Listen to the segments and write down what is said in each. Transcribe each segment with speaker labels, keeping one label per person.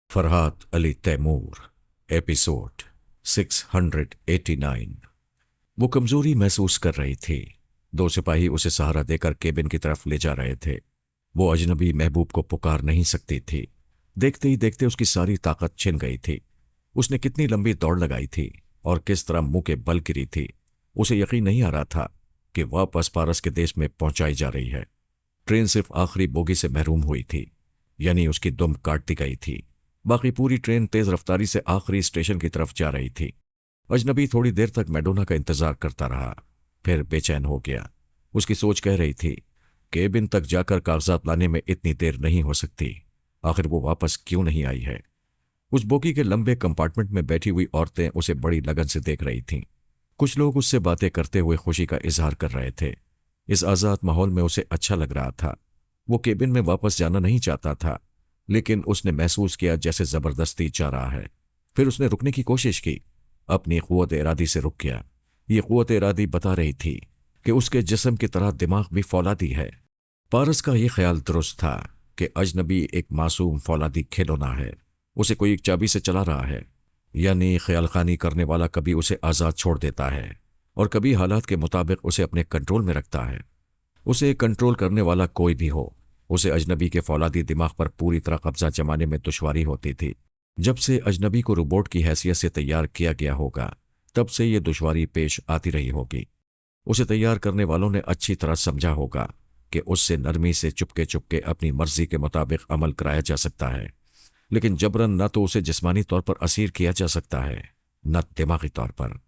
Speaker 1: Farhat Ali Taimur. Episode 689। वो कमजोरी महसूस कर रही थी। दो सिपाही उसे सहारा देकर केबिन की तरफ ले जा रहे थे। वो अजनबी महबूब को पुकार नहीं सकती थी। देखते ही देखते उसकी सारी ताकत छिन गई थी। उसने कितनी लंबी दौड़ लगाई थी और किस तरह मुंह के बल गिरी थी। उसे यकीन नहीं आ रहा था कि वापस पारस के देश में पहुंचाई जा रही है। ट्रेन सिर्फ आखिरी बोगी से महरूम हुई थी, यानी उसकी दुम काट दी गई थी। बाकी पूरी ट्रेन तेज रफ्तारी से आखिरी स्टेशन की तरफ जा रही थी। अजनबी थोड़ी देर तक मैडोना का इंतजार करता रहा, फिर बेचैन हो गया। उसकी सोच कह रही थी, केबिन तक जाकर कागजात लाने में इतनी देर नहीं हो सकती। आखिर वो वापस क्यों नहीं आई है? उस बोगी के लंबे कंपार्टमेंट में बैठी हुई औरतें उसे बड़ी लगन से देख रही थीं। कुछ लोग उससे बातें करते हुए खुशी का इजहार कर रहे थे। इस आज़ाद माहौल में उसे अच्छा लग रहा था। वो केबिन में वापस जाना नहीं चाहता था, लेकिन उसने महसूस किया जैसे जबरदस्ती जा रहा है। फिर उसने रुकने की कोशिश की, अपनी क़ुव्वत इरादी से रुक गया। ये क़ुव्वत इरादी बता रही थी कि उसके जिस्म की तरह दिमाग भी फौलादी है। पारस का यह ख्याल दुरुस्त था कि अजनबी एक मासूम फौलादी खिलौना है, उसे कोई एक चाबी से चला रहा है। यानी ख्याल खानी करने वाला कभी उसे आज़ाद छोड़ देता है और कभी हालात के मुताबिक उसे अपने कंट्रोल में रखता है। उसे कंट्रोल करने वाला कोई भी हो, उसे अजनबी के फौलादी दिमाग पर पूरी तरह कब्जा जमाने में दुश्वारी होती थी। जब से अजनबी को रोबोट की हैसियत से तैयार किया गया होगा, तब से ये दुश्वारी पेश आती रही होगी। उसे तैयार करने वालों ने अच्छी तरह समझा होगा कि उससे नरमी से चुपके चुपके अपनी मर्जी के मुताबिक अमल कराया जा सकता है, लेकिन जबरन न तो उसे जिस्मानी तौर पर असीर किया जा सकता है, न दिमागी तौर पर।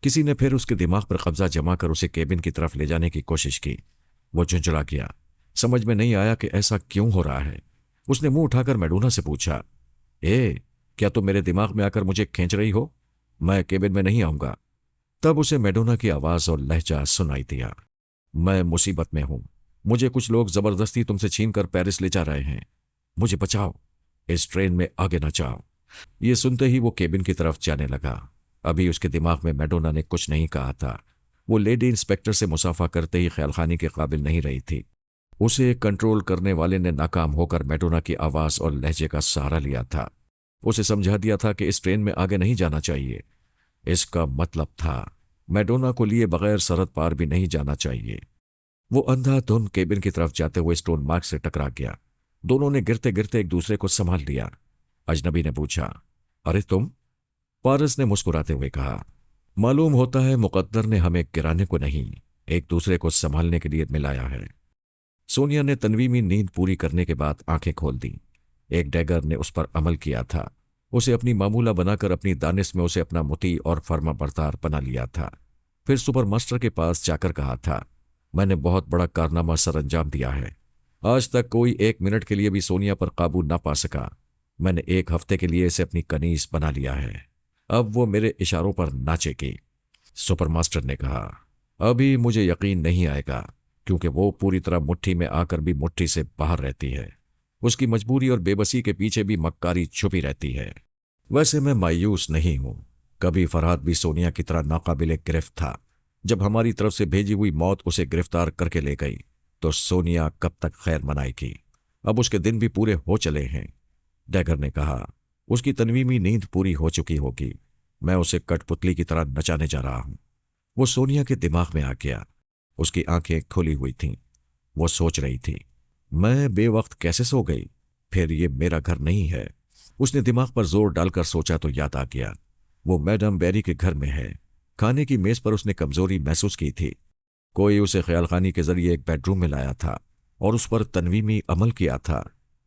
Speaker 1: किसी ने फिर उसके दिमाग पर कब्जा जमा कर उसे केबिन की तरफ ले जाने की कोशिश की। वो झुंझला गया। समझ में नहीं आया कि ऐसा क्यों हो रहा है। उसने मुंह उठाकर मैडोना से पूछा, क्या तुम मेरे दिमाग में आकर मुझे खींच रही हो? मैं केबिन में नहीं आऊंगा। तब उसे मैडोना की आवाज और लहजा सुनाई दिया। मैं मुसीबत में हूं। मुझे कुछ लोग जबरदस्ती तुमसे छीन कर पेरिस ले जा रहे हैं। मुझे बचाओ। इस ट्रेन में आगे न जाओ। ये सुनते ही वो केबिन की तरफ जाने लगा। अभी उसके दिमाग में मैडोना ने कुछ नहीं कहा था। वो लेडी इंस्पेक्टर से मुसाफा करते ही ख्यालखानी के काबिल नहीं रही थी। उसे कंट्रोल करने वाले ने नाकाम होकर मैडोना की आवाज और लहजे का सहारा लिया था। उसे समझा दिया था कि इस ट्रेन में आगे नहीं जाना चाहिए। इसका मतलब था मैडोना को लिए बगैर सरहद पार भी नहीं जाना चाहिए। वो अंधाधुंध केबिन की तरफ जाते हुए स्टोन मार्क से टकरा गया। दोनों ने गिरते गिरते एक दूसरे को संभाल लिया। अजनबी ने पूछा, अरे तुम? पारस ने मुस्कुराते हुए कहा, मालूम होता है मुकद्दर ने हमें गिराने को नहीं, एक दूसरे को संभालने के लिए मिलाया है। सोनिया ने तन्वीमी नींद पूरी करने के बाद आंखें खोल दी। एक डैगर ने उस पर अमल किया था। उसे अपनी मामूला बनाकर अपनी दानिश में उसे अपना मुती और फर्मा बरदार बना लिया था। फिर सुपर मास्टर के पास जाकर कहा था, मैंने बहुत बड़ा कारनामा सर अंजाम दिया है। आज तक कोई 1 मिनट के लिए भी सोनिया पर काबू ना पा सका। मैंने 1 हफ्ते के लिए इसे अपनी कनीज बना लिया है। अब वो मेरे इशारों पर नाचेगी। सुपर मास्टर ने कहा, अभी मुझे यकीन नहीं आएगा, क्योंकि वो पूरी तरह मुट्ठी में आकर भी मुट्ठी से बाहर रहती है। उसकी मजबूरी और बेबसी के पीछे भी मक्कारी छुपी रहती है। वैसे मैं मायूस नहीं हूं। कभी फरहाद भी सोनिया की तरह नाकाबिले गिरफ्त था। जब हमारी तरफ से भेजी हुई मौत उसे गिरफ्तार करके ले गई, तो सोनिया कब तक खैर मनाएगी? अब उसके दिन भी पूरे हो चले हैं। डैगर ने कहा, उसकी तन्वीमी नींद पूरी हो चुकी होगी। मैं उसे कठपुतली की तरह नचाने जा रहा हूं। वो सोनिया के दिमाग में आ गया। उसकी आंखें खुली हुई थीं। वो सोच रही थी, मैं बेवक्त कैसे सो गई? फिर ये मेरा घर नहीं है। उसने दिमाग पर जोर डालकर सोचा तो याद आ गया, वो मैडम बेरी के घर में है। खाने की मेज पर उसने कमजोरी महसूस की थी। कोई उसे ख्यालखानी के जरिए एक बेडरूम में लाया था और उस पर तन्वीमी अमल किया था।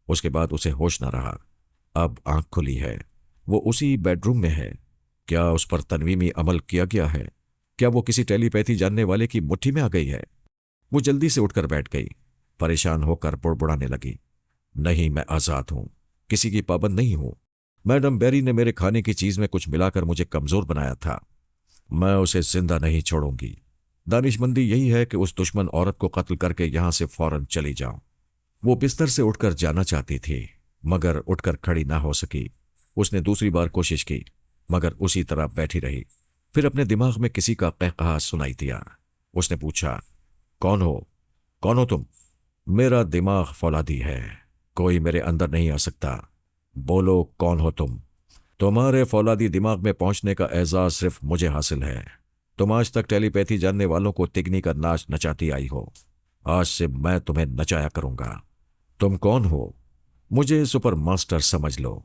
Speaker 1: उसके बाद उसे होश न रहा। अब आंख खुली है। वो उसी बेडरूम में है। क्या उस पर तन्वीमी अमल किया गया है? क्या वो किसी टेलीपैथी जानने वाले की मुट्ठी में आ गई है? वो जल्दी से उठकर बैठ गई। परेशान होकर बुड़बुड़ाने लगी, नहीं, मैं आजाद हूं, किसी की पाबंद नहीं हूं। मैडम बेरी ने मेरे खाने की चीज में कुछ मिलाकर मुझे कमजोर बनाया था। मैं उसे जिंदा नहीं छोड़ूंगी। दानिशमंदी यही है कि उस दुश्मन औरत को कत्ल करके यहां से फौरन चली जाऊं। वो बिस्तर से उठकर जाना चाहती थी, मगर उठकर खड़ी ना हो सकी। उसने दूसरी बार कोशिश की, मगर उसी तरह बैठी रही। फिर अपने दिमाग में किसी का कहकहा सुनाई दिया। उसने पूछा, कौन हो? कौन हो तुम? मेरा दिमाग फौलादी है, कोई मेरे अंदर नहीं आ सकता। بولو کون ہو تم؟ تمہارے فولادی دماغ میں پہنچنے کا اعزاز صرف مجھے حاصل ہے۔ تم آج تک ٹیلی پیتھی جاننے والوں کو تگنی کا ناچ نچاتی آئی ہو، آج سے میں تمہیں نچایا کروں گا۔ تم کون ہو؟ مجھے سپر ماسٹر سمجھ لو۔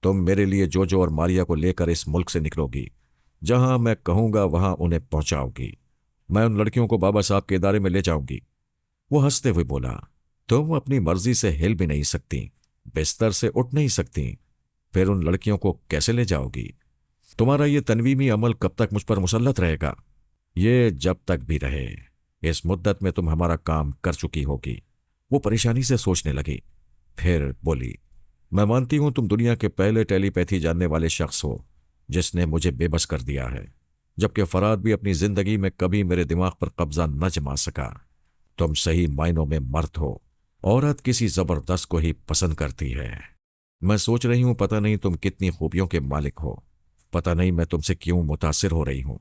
Speaker 1: تم میرے لیے جوجو اور ماریا کو لے کر اس ملک سے نکلو گی، جہاں میں کہوں گا وہاں انہیں پہنچاؤ گی۔ میں ان لڑکیوں کو بابا صاحب کے ادارے میں لے جاؤں گی۔ وہ ہنستے ہوئے بولا، تم اپنی مرضی سے ہل بھی نہیں سکتی، بستر سے اٹھ نہیں سکتی، پھر ان لڑکیوں کو کیسے لے جاؤ گی؟ تمہارا یہ تنویمی عمل کب تک مجھ پر مسلط رہے گا؟ یہ جب تک بھی رہے۔ اس مدت میں تم ہمارا کام کر چکی ہوگی۔ وہ پریشانی سے سوچنے لگی، پھر بولی، میں مانتی ہوں تم دنیا کے پہلے ٹیلی پیتھی جاننے والے شخص ہو جس نے مجھے بے بس کر دیا ہے، جبکہ فراد بھی اپنی زندگی میں کبھی میرے دماغ پر قبضہ نہ جما سکا۔ تم صحیح معنوں میں مرد ہو۔ عورت کسی زبردست کو ہی پسند کرتی ہے۔ میں سوچ رہی ہوں پتہ نہیں تم کتنی خوبیوں کے مالک ہو، پتہ نہیں میں تم سے کیوں متاثر ہو رہی ہوں۔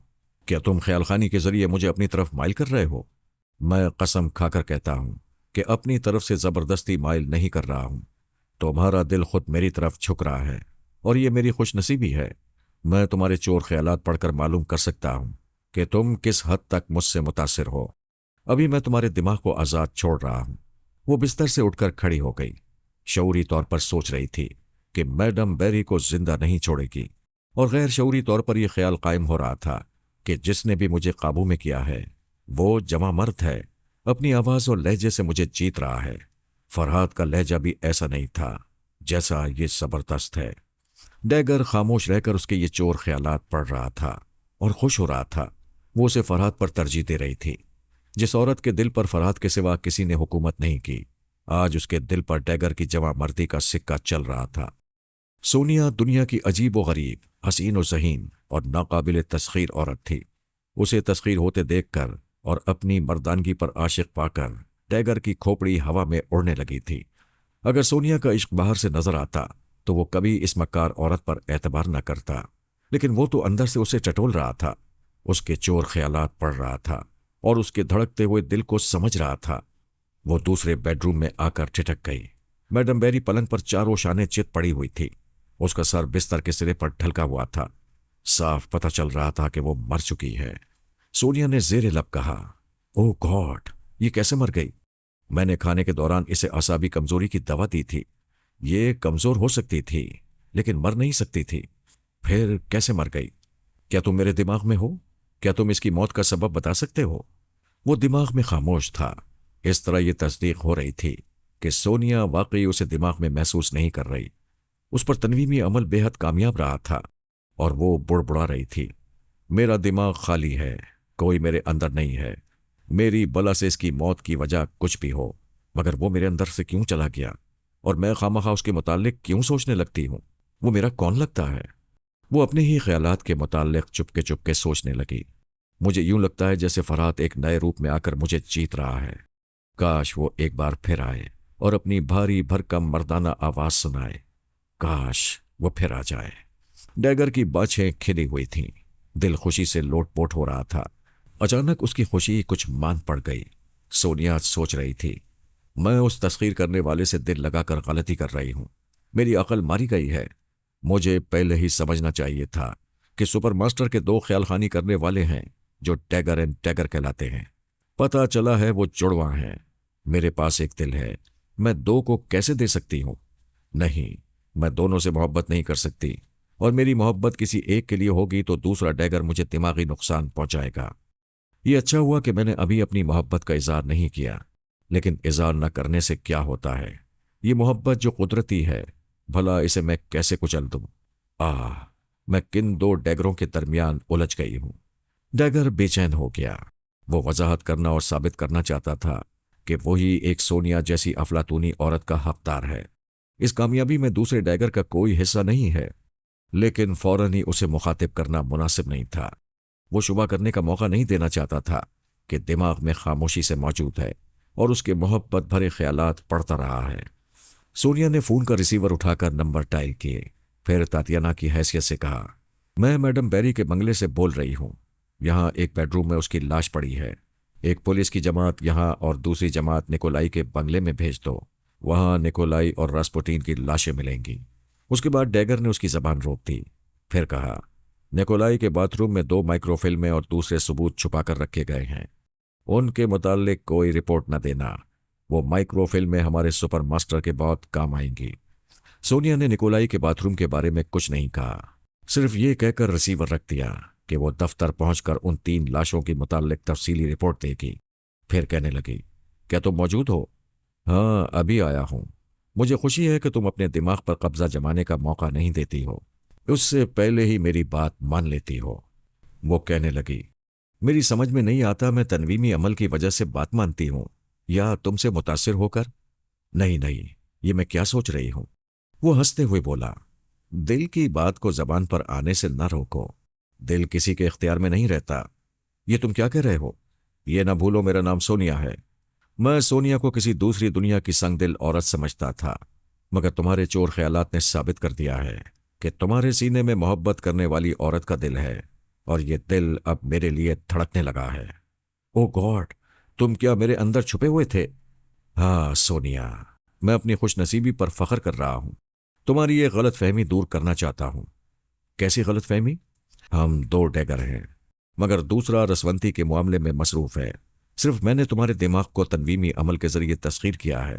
Speaker 1: کیا تم خیال خانی کے ذریعے مجھے اپنی طرف مائل کر رہے ہو؟ میں قسم کھا کر کہتا ہوں کہ اپنی طرف سے زبردستی مائل نہیں کر رہا ہوں۔ تمہارا دل خود میری طرف جھک رہا ہے، اور یہ میری خوش نصیبی ہے۔ میں تمہارے چور خیالات پڑھ کر معلوم کر سکتا ہوں کہ تم کس حد تک مجھ سے متاثر ہو۔ ابھی میں تمہارے دماغ کو آزاد چھوڑ رہا ہوں۔ وہ بستر سے اٹھ کر کھڑی ہو گئی، شعوری طور پر سوچ رہی تھی کہ میڈم بیری کو زندہ نہیں چھوڑے گی، اور غیر شعوری طور پر یہ خیال قائم ہو رہا تھا کہ جس نے بھی مجھے قابو میں کیا ہے وہ جواں مرد ہے، اپنی آواز اور لہجے سے مجھے جیت رہا ہے۔ فرحاد کا لہجہ بھی ایسا نہیں تھا جیسا یہ زبردست ہے۔ ڈیگر خاموش رہ کر اس کے یہ چور خیالات پڑھ رہا تھا اور خوش ہو رہا تھا۔ وہ اسے فرحاد پر ترجیح دے رہی تھی۔ جس عورت کے دل پر فرحاد کے سوا کسی نے حکومت نہیں کی، آج اس کے دل پر ڈیگر کی جواں مردی کا سکہ چل رہا تھا۔ سونیا دنیا کی عجیب و غریب، حسین و ذہین اور ناقابل تسخیر عورت تھی۔ اسے تسخیر ہوتے دیکھ کر اور اپنی مردانگی پر عاشق پا کر ڈیگر کی کھوپڑی ہوا میں اڑنے لگی تھی۔ اگر سونیا کا عشق باہر سے نظر آتا تو وہ کبھی اس مکار عورت پر اعتبار نہ کرتا، لیکن وہ تو اندر سے اسے ٹٹول رہا تھا، اس کے چور خیالات پڑھ رہا تھا اور اس کے دھڑکتے ہوئے دل کو سمجھ رہا تھا۔ وہ دوسرے بیڈ روم میں آ کر ٹھٹک گئی۔ میڈم بیری پلنگ پر چاروں شانے چت پڑی ہوئی تھی۔ اس کا سر بستر کے سرے پر ڈھلکا ہوا تھا۔ صاف پتہ چل رہا تھا کہ وہ مر چکی ہے۔ سونیا نے زیر لب کہا، او گاڈ، یہ کیسے مر گئی؟ میں نے کھانے کے دوران اسے اعصابی کمزوری کی دوا دی تھی۔ یہ کمزور ہو سکتی تھی لیکن مر نہیں سکتی تھی۔ پھر کیسے مر گئی؟ کیا تم میرے دماغ میں ہو؟ کیا تم اس کی موت کا سبب بتا سکتے ہو؟ وہ دماغ میں خاموش تھا۔ اس طرح یہ تصدیق ہو رہی تھی کہ سونیا واقعی اسے دماغ میں محسوس نہیں کر رہی۔ اس پر تنویمی عمل بے حد کامیاب رہا تھا اور وہ بڑبڑا رہی تھی، میرا دماغ خالی ہے، کوئی میرے اندر نہیں ہے۔ میری بلا سے اس کی موت کی وجہ کچھ بھی ہو، مگر وہ میرے اندر سے کیوں چلا گیا اور میں خواہ اس کے متعلق کیوں سوچنے لگتی ہوں؟ وہ میرا کون لگتا ہے؟ وہ اپنے ہی خیالات کے متعلق چپ کے سوچنے لگی۔ مجھے یوں لگتا ہے جیسے فرحات ایک نئے روپ میں آ کر مجھے جیت رہا ہے۔ کاش وہ ایک بار پھر آئے اور اپنی بھاری بھرکم مردانہ آواز سنائے۔ کاش وہ پھر آ جائے۔ ڈیگر کی باچھیں کھلی ہوئی تھیں، دل خوشی سے لوٹ پوٹ ہو رہا تھا۔ اچانک اس کی خوشی کچھ مان پڑ گئی۔ سونیا سوچ رہی تھی، میں اس تسخیر کرنے والے سے دل لگا کر غلطی کر رہی ہوں، میری عقل ماری گئی ہے۔ مجھے پہلے ہی سمجھنا چاہیے تھا کہ سپر ماسٹر کے دو خیال خانی کرنے والے ہیں جو ٹیگر اینڈ ٹیگر کہلاتے ہیں۔ پتہ چلا ہے وہ جڑواں ہیں۔ میرے پاس ایک دل ہے، میں دو کو کیسے دے سکتی ہوں؟ نہیں، میں دونوں سے محبت نہیں کر سکتی، اور میری محبت کسی ایک کے لیے ہوگی تو دوسرا ڈیگر مجھے دماغی نقصان پہنچائے گا۔ یہ اچھا ہوا کہ میں نے ابھی اپنی محبت کا اظہار نہیں کیا، لیکن اظہار نہ کرنے سے کیا ہوتا ہے؟ یہ محبت جو قدرتی ہے، بھلا اسے میں کیسے کچل دوں؟ میں کن دو ڈیگروں کے درمیان الجھ گئی ہوں۔ ڈیگر بے چین ہو گیا۔ وہ وضاحت کرنا اور ثابت کرنا چاہتا تھا کہ وہی ایک سونیا جیسی افلاطونی عورت کا حقدار ہے۔ اس کامیابی میں دوسرے ڈیگر کا کوئی حصہ نہیں ہے، لیکن فوراً ہی اسے مخاطب کرنا مناسب نہیں تھا۔ وہ شبہ کرنے کا موقع نہیں دینا چاہتا تھا کہ دماغ میں خاموشی سے موجود ہے اور اس کے محبت بھرے خیالات پڑھتا رہا ہے۔ سونیا نے فون کا ریسیور اٹھا کر نمبر ڈائل کیے، پھر تاتیانا کی حیثیت سے کہا، میں میڈم بیری کے بنگلے سے بول رہی ہوں۔ یہاں ایک بیڈ روم میں اس کی لاش پڑی ہے۔ ایک پولیس کی جماعت یہاں اور دوسری جماعت نکولائی کے بنگلے میں بھیج دو۔ وہاں نکولائی اور راسپوٹین کی لاشیں ملیں گی۔ उसके बाद डैगर ने उसकी जबान रोक दी। फिर कहा, निकोलाई के बाथरूम में 2 माइक्रोफिल्में और दूसरे सबूत छुपा कर रखे गए हैं। उनके मुतालिक कोई रिपोर्ट न देना। वो माइक्रोफिल्में हमारे सुपर मास्टर के बहुत काम आएंगी। सोनिया ने निकोलाई के बाथरूम के बारे में कुछ नहीं कहा, सिर्फ ये कहकर रिसीवर रख दिया कि वो दफ्तर पहुंचकर उन 3 लाशों की मुतालिक तफसीली रिपोर्ट देगी। फिर कहने लगी, क्या तुम मौजूद हो? हाँ, अभी आया हूं। मुझे खुशी है कि तुम अपने दिमाग पर कब्जा जमाने का मौका नहीं देती हो, उससे पहले ही मेरी बात मान लेती हो। वो कहने लगी, मेरी समझ में नहीं आता मैं तनवीमी अमल की वजह से बात मानती हूं या तुमसे मुतासिर होकर। नहीं नहीं, ये मैं क्या सोच रही हूं। वो हंसते हुए बोला, दिल की बात को जबान पर आने से ना रोको। दिल किसी के इख्तियार में नहीं रहता। ये तुम क्या कह रहे हो? ये ना भूलो मेरा नाम सोनिया है। मैं सोनिया को किसी दूसरी दुनिया की संगदिल औरत समझता था, मगर तुम्हारे चोर ख्यालात ने साबित कर दिया है कि तुम्हारे सीने में मोहब्बत करने वाली औरत का दिल है, और ये दिल अब मेरे लिए धड़कने लगा है। ओ गॉड, तुम क्या मेरे अंदर छुपे हुए थे? हाँ सोनिया, मैं अपनी खुशनसीबी पर फख्र कर रहा हूं। तुम्हारी ये गलत फहमी दूर करना चाहता हूं। कैसी गलत फहमी? हम 2 डैगर हैं, मगर दूसरा रसवंती के मामले में मसरूफ है। सिर्फ मैंने तुम्हारे दिमाग को तनवीमी अमल के जरिए तस्खीर किया है।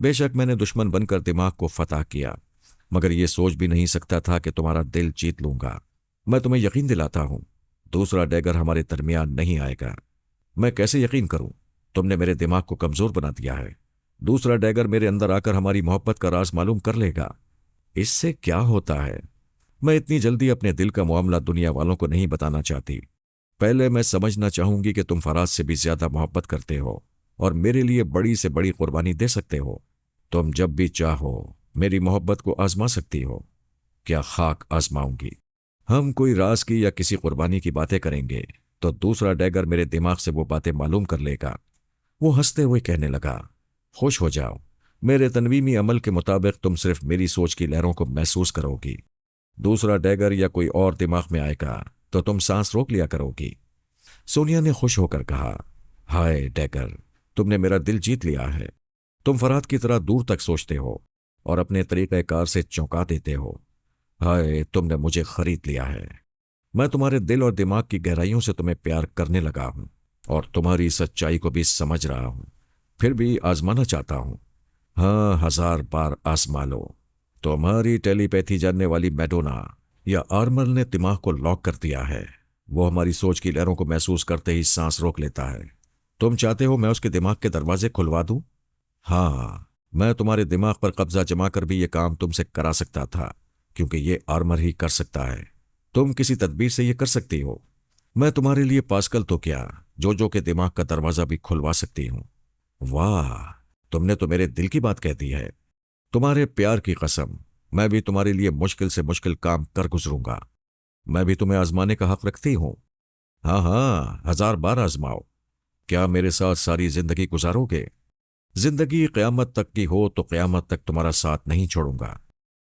Speaker 1: बेशक मैंने दुश्मन बनकर दिमाग को फतह किया, मगर ये सोच भी नहीं सकता था कि तुम्हारा दिल जीत लूंगा। मैं तुम्हें यकीन दिलाता हूं, दूसरा डैगर हमारे दरमियान नहीं आएगा। मैं कैसे यकीन करूं? तुमने मेरे दिमाग को कमजोर बना दिया है। दूसरा डैगर मेरे अंदर आकर हमारी मोहब्बत का राज मालूम कर लेगा। इससे क्या होता है? मैं इतनी जल्दी अपने दिल का मामला दुनिया वालों को नहीं बताना चाहती। पहले मैं समझना चाहूंगी कि तुम फराज से भी ज्यादा मोहब्बत करते हो और मेरे लिए बड़ी से बड़ी कुर्बानी दे सकते हो। तुम जब भी चाहो मेरी मोहब्बत को आजमा सकती हो। क्या खाक आजमाऊंगी? हम कोई राज की या किसी कुर्बानी की बातें करेंगे तो दूसरा डैगर मेरे दिमाग से वो बातें मालूम कर लेगा। वो हंसते हुए कहने लगा, खुश हो जाओ। मेरे तनवीमी अमल के मुताबिक तुम सिर्फ मेरी सोच की लहरों को महसूस करोगी। दूसरा डैगर या कोई और दिमाग में आएगा तो तुम सांस रोक लिया करोगी। सोनिया ने खुश होकर कहा, हाय डैगर, तुमने मेरा दिल जीत लिया है। तुम फरहाद की तरह दूर तक सोचते हो और अपने तरीक़ेकार से चौंका देते हो। हाय, तुमने मुझे खरीद लिया है। मैं तुम्हारे दिल और दिमाग की गहराइयों से तुम्हें प्यार करने लगा हूं और तुम्हारी सच्चाई को भी समझ रहा हूं। फिर भी आजमाना चाहता हूं। हाँ, 1000 बार आजमा लो। तुम्हारी टेलीपैथी जानने वाली मैडोना या आर्मर ने दिमाग को लॉक कर दिया है। वो हमारी सोच की लहरों को महसूस करते ही सांस रोक लेता है। तुम चाहते हो मैं उसके दिमाग के दरवाजे खुलवा दूं? हाँ, मैं तुम्हारे दिमाग पर कब्जा जमा कर भी ये काम तुमसे करा सकता था, क्योंकि ये आर्मर ही कर सकता है। तुम किसी तदबीर से ये कर सकती हो। मैं तुम्हारे लिए पास्कल तो क्या, जो के दिमाग का दरवाजा भी खुलवा सकती हूं। वाह, तुमने तो मेरे दिल की बात कह दी है। तुम्हारे प्यार की कसम, मैं भी तुम्हारे लिए मुश्किल से मुश्किल काम कर गुजरूंगा। मैं भी तुम्हें आजमाने का हक रखती हूं। हाँ हाँ, 1000 बार आजमाओ। क्या मेरे साथ सारी जिंदगी गुजारोगे? जिंदगी क़यामत तक की हो तो क़यामत तक तुम्हारा साथ नहीं छोड़ूंगा,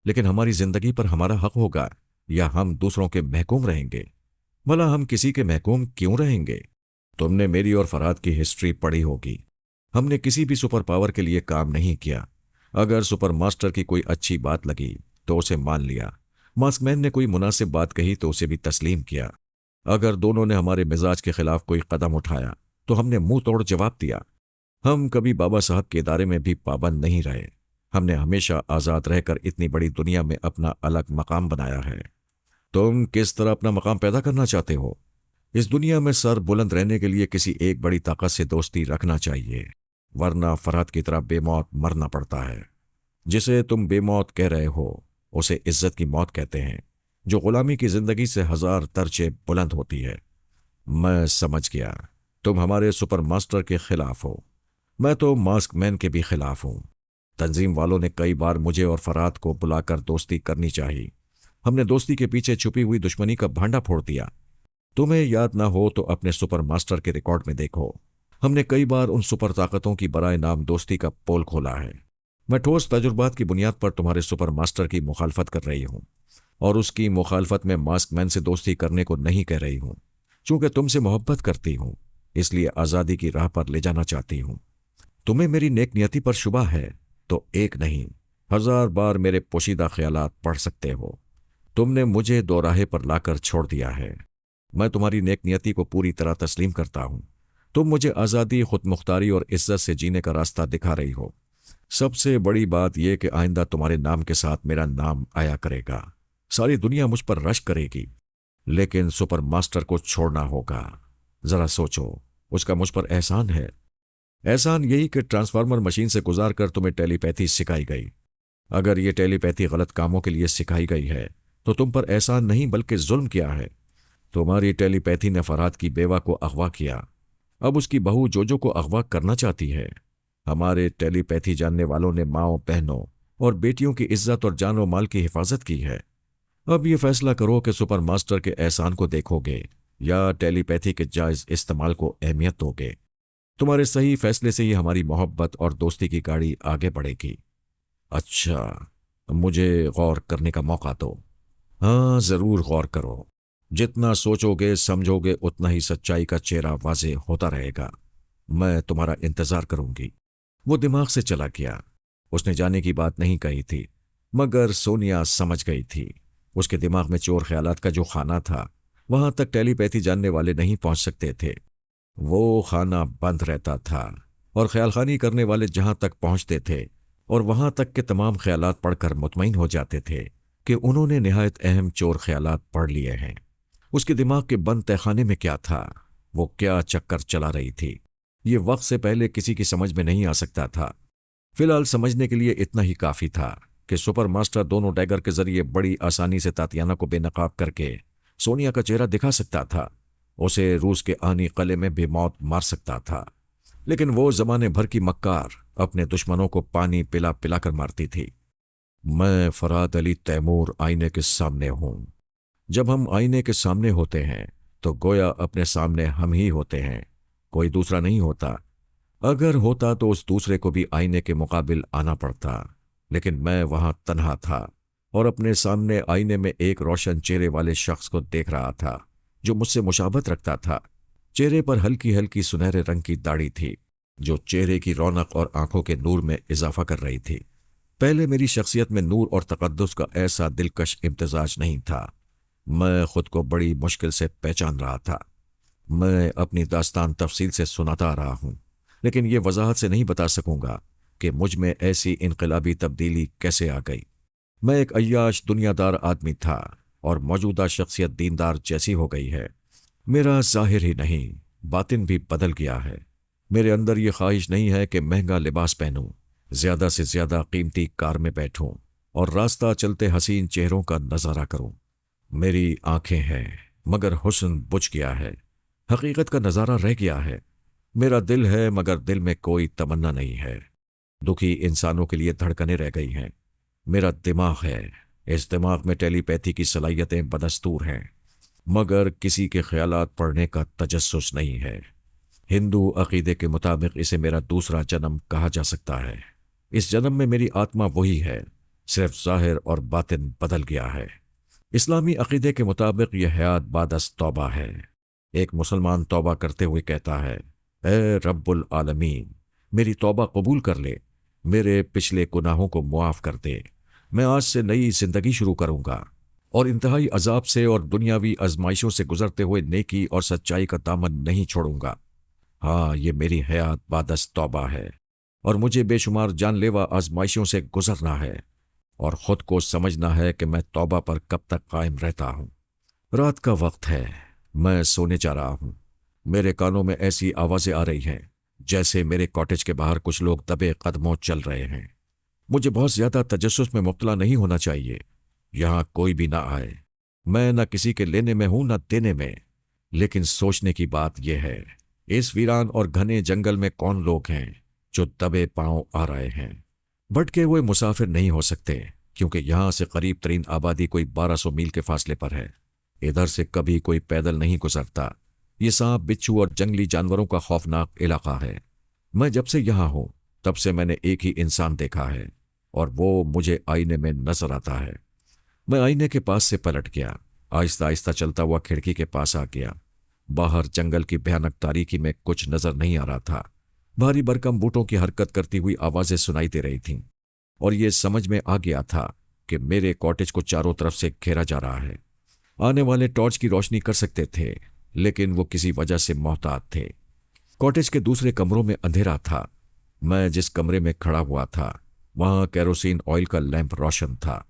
Speaker 1: लेकिन हमारी जिंदगी पर हमारा हक होगा या हम दूसरों के महकूम रहेंगे? भला हम किसी के महकूम क्यों रहेंगे? तुमने मेरी और फरहाद की हिस्ट्री पढ़ी होगी। हमने किसी भी सुपर पावर के लिए काम नहीं किया। अगर सुपर मास्टर की कोई अच्छी बात लगी तो उसे मान लिया। मास्कमैन ने कोई मुनासिब बात कही तो उसे भी तस्लीम किया। अगर दोनों ने हमारे मिजाज के खिलाफ कोई कदम उठाया तो हमने मुंह तोड़ जवाब दिया। हम कभी बाबा साहब के इदारे में भी पाबंद नहीं रहे। हमने हमेशा आज़ाद रहकर इतनी बड़ी दुनिया में अपना अलग मकाम बनाया है। तुम किस तरह अपना मकाम पैदा करना चाहते हो? इस दुनिया में सर बुलंद रहने के लिए किसी एक बड़ी ताकत से दोस्ती रखना चाहिए, वरना फरहत की तरह बेमौत मरना पड़ता है। जिसे तुम बेमौत कह रहे हो उसे इज्जत की मौत कहते हैं, जो गुलामी की जिंदगी से 1000 दर्जे बुलंद होती है। मैं समझ गया, तुम हमारे सुपर मास्टर के खिलाफ हो। मैं तो मास्क मैन के भी खिलाफ हूं। तंजीम वालों ने कई बार मुझे और फरहाद को बुलाकर दोस्ती करनी चाहिए। हमने दोस्ती के पीछे छुपी हुई दुश्मनी का भांडा फोड़ दिया। तुम्हें याद ना हो तो अपने सुपर मास्टर के रिकॉर्ड में देखो। हमने कई बार उन सुपर ताकतों की बराए नाम दोस्ती का पोल खोला है। मैं ठोस तजुर्बात की बुनियाद पर तुम्हारे सुपर मास्टर की मुखालफत कर रही हूं, और उसकी मुखालफत में मास्क मैन से दोस्ती करने को नहीं कह रही हूं। चूंकि तुमसे मोहब्बत करती हूं, इसलिए आज़ादी की राह पर ले जाना चाहती हूं। तुम्हें मेरी नेक नियति पर शुबा है तो एक नहीं 1000 बार मेरे पोशीदा ख्यालात पढ़ सकते हो। तुमने मुझे दोराहे पर लाकर छोड़ दिया है। मैं तुम्हारी नेक नियति को पूरी तरह तस्लीम करता हूं। तुम मुझे आज़ादी, खुद मुख्तारी और इज्जत से जीने का रास्ता दिखा रही हो। सबसे बड़ी बात यह कि आइंदा तुम्हारे नाम के साथ मेरा नाम आया करेगा। सारी दुनिया मुझ पर रश करेगी, लेकिन सुपर मास्टर को छोड़ना होगा। जरा सोचो, उसका मुझ पर एहसान है। एहसान यही कि ट्रांसफार्मर मशीन से गुजार कर तुम्हें टेलीपैथी सिखाई गई। अगर ये टेलीपैथी गलत कामों के लिए सिखाई गई है तो तुम पर एहसान नहीं बल्कि जुल्म किया है। तुम्हारी टेलीपैथी ने फरहाद की बेवा को अगवा किया, अब उसकी बहू जोजो को अगवा करना चाहती है। हमारे टेलीपैथी जानने वालों ने माओ, बहनों और बेटियों की इज्जत और जान और माल की हिफाजत की है। अब ये फैसला करो कि सुपर मास्टर के एहसान को देखोगे या टेलीपैथी के जायज इस्तेमाल को अहमियत दोगे। तुम्हारे सही फैसले से ही हमारी मोहब्बत और दोस्ती की गाड़ी आगे बढ़ेगी। अच्छा, मुझे गौर करने का मौका दो। हाँ, जरूर गौर करो। जितना सोचोगे समझोगे उतना ही सच्चाई का चेहरा वाजे होता रहेगा। मैं तुम्हारा इंतजार करूंगी। वो दिमाग से चला गया। उसने जाने की बात नहीं कही थी, मगर सोनिया समझ गई थी। उसके दिमाग में चोर ख्यालात का जो खाना था, वहां तक टेलीपैथी जानने वाले नहीं पहुंच सकते थे। वो खाना बंद रहता था और ख्यालखानी करने वाले जहां तक पहुंचते थे और वहां तक के तमाम ख्यालात पढ़कर मुतमईन हो जाते थे कि उन्होंने निहायत अहम चोर ख्यालात पढ़ लिए हैं। उसके दिमाग के बंद तहखाने में क्या था, वो क्या चक्कर चला रही थी, ये वक्त से पहले किसी की समझ में नहीं आ सकता था। फिलहाल समझने के लिए इतना ही काफी था कि सुपर मास्टर दोनों डैगर के जरिए बड़ी आसानी से तातियाना को बेनकाब करके सोनिया का चेहरा दिखा सकता था। उसे रूस के आनी कले में बेमौत मार सकता था। लेकिन वो जमाने भर की मक्कार अपने दुश्मनों को पानी पिला पिला कर मारती थी। मैं फरहाद अली तैमूर आईने के सामने हूं। जब हम आईने के सामने होते हैं तो गोया अपने सामने हम ही होते हैं, कोई दूसरा नहीं होता। अगर होता तो उस दूसरे को भी आईने के मुकाबिल आना पड़ता, लेकिन मैं वहां तन्हा था और अपने सामने आईने में एक रोशन चेहरे वाले शख्स को देख रहा था जो मुझसे मुशाबत रखता था। चेहरे पर हल्की हल्की सुनहरे रंग की दाढ़ी थी जो चेहरे की रौनक और आंखों के नूर में इजाफा कर रही थी। पहले मेरी शख्सियत में नूर और तकद्दुस का ऐसा दिलकश इम्तिजाज नहीं था। मैं खुद को बड़ी मुश्किल से पहचान रहा था। मैं अपनी दास्तान तफसील से सुनाता आ रहा हूं, लेकिन ये वजाहत से नहीं बता सकूंगा कि मुझ में ऐसी इनकलाबी तब्दीली कैसे आ गई। मैं एक अय्याश दुनियादार आदमी था और मौजूदा शख्सियत दीनदार जैसी हो गई है। मेरा जाहिर ही नहीं, बातिन भी बदल गया है। मेरे अंदर ये ख्वाहिश नहीं है कि महंगा लिबास पहनूं, ज्यादा से ज्यादा कीमती कार में बैठूं और रास्ता चलते हसीन चेहरों का नजारा करूं। मेरी आंखें हैं मगर हुस्न बुझ गया है, हकीकत का नजारा रह गया है। मेरा दिल है मगर दिल में कोई तमन्ना नहीं है। दुखी इंसानों के लिए धड़कनें रह गई हैं। मेरा दिमाग है, इस दिमाग में टेलीपैथी की सलाहियतें बदस्तूर हैं, मगर किसी के ख्यालात पढ़ने का तजस्सुस नहीं है। हिंदू अकीदे के मुताबिक इसे मेरा दूसरा जन्म कहा जा सकता है। इस जन्म में मेरी आत्मा वही है, सिर्फ जाहिर और बातिन बदल गया है। इस्लामी अकीदे के मुताबिक यह हयात बादस तौबा है। एक मुसलमान तौबा करते हुए कहता है, ए रब्बुल आलमीन, मेरी तौबा कबूल कर ले, मेरे पिछले गुनाहों को मुआफ कर दे। मैं आज से नई जिंदगी शुरू करूंगा और इंतहाई अजाब से और दुनियावी आजमाइशों से गुजरते हुए नेकी और सच्चाई का दामन नहीं छोड़ूंगा। हाँ, ये मेरी हयात बादस तौबा है और मुझे बेशुमार जानलेवा आजमाइशों से गुजरना है और खुद को समझना है कि मैं तौबा पर कब तक कायम रहता हूं। रात का वक्त है, मैं सोने जा रहा हूं। मेरे कानों में ऐसी आवाजें आ रही हैं जैसे मेरे कॉटेज के बाहर कुछ लोग दबे कदमों चल रहे हैं। मुझे बहुत ज्यादा तजस्सुस में मुब्तला नहीं होना चाहिए। यहां कोई भी ना आए। मैं न किसी के लेने में हूं न देने में। लेकिन सोचने की बात यह है, इस वीरान और घने जंगल में कौन लोग हैं जो दबे पांव आ रहे हैं। भटके हुए मुसाफिर नहीं हो सकते, क्योंकि यहां से करीब तरीन आबादी कोई 1200 मील के फासले पर है। इधर से कभी कोई पैदल नहीं गुजरता। ये सांप, बिच्छू और जंगली जानवरों का खौफनाक इलाका है। मैं जब से यहां हूं तब से मैंने एक ही इंसान देखा है और वो मुझे आईने में नजर आता है। मैं आईने के पास से पलट गया, आहिस्ता आहिस्ता चलता हुआ खिड़की के पास आ गया। बाहर जंगल की भयानक तारीकी में कुछ नजर नहीं आ रहा था। भारी भरकम बूटों की हरकत करती हुई आवाजें सुनाई दे रही थीं। और ये समझ में आ गया था कि मेरे कॉटेज को चारों तरफ से घेरा जा रहा है। आने वाले टॉर्च की रोशनी कर सकते थे, लेकिन वो किसी वजह से मोहतात थे। कॉटेज के दूसरे कमरों में अंधेरा था। मैं जिस कमरे में खड़ा हुआ था वहां केरोसिन ऑयल का लैंप रोशन था।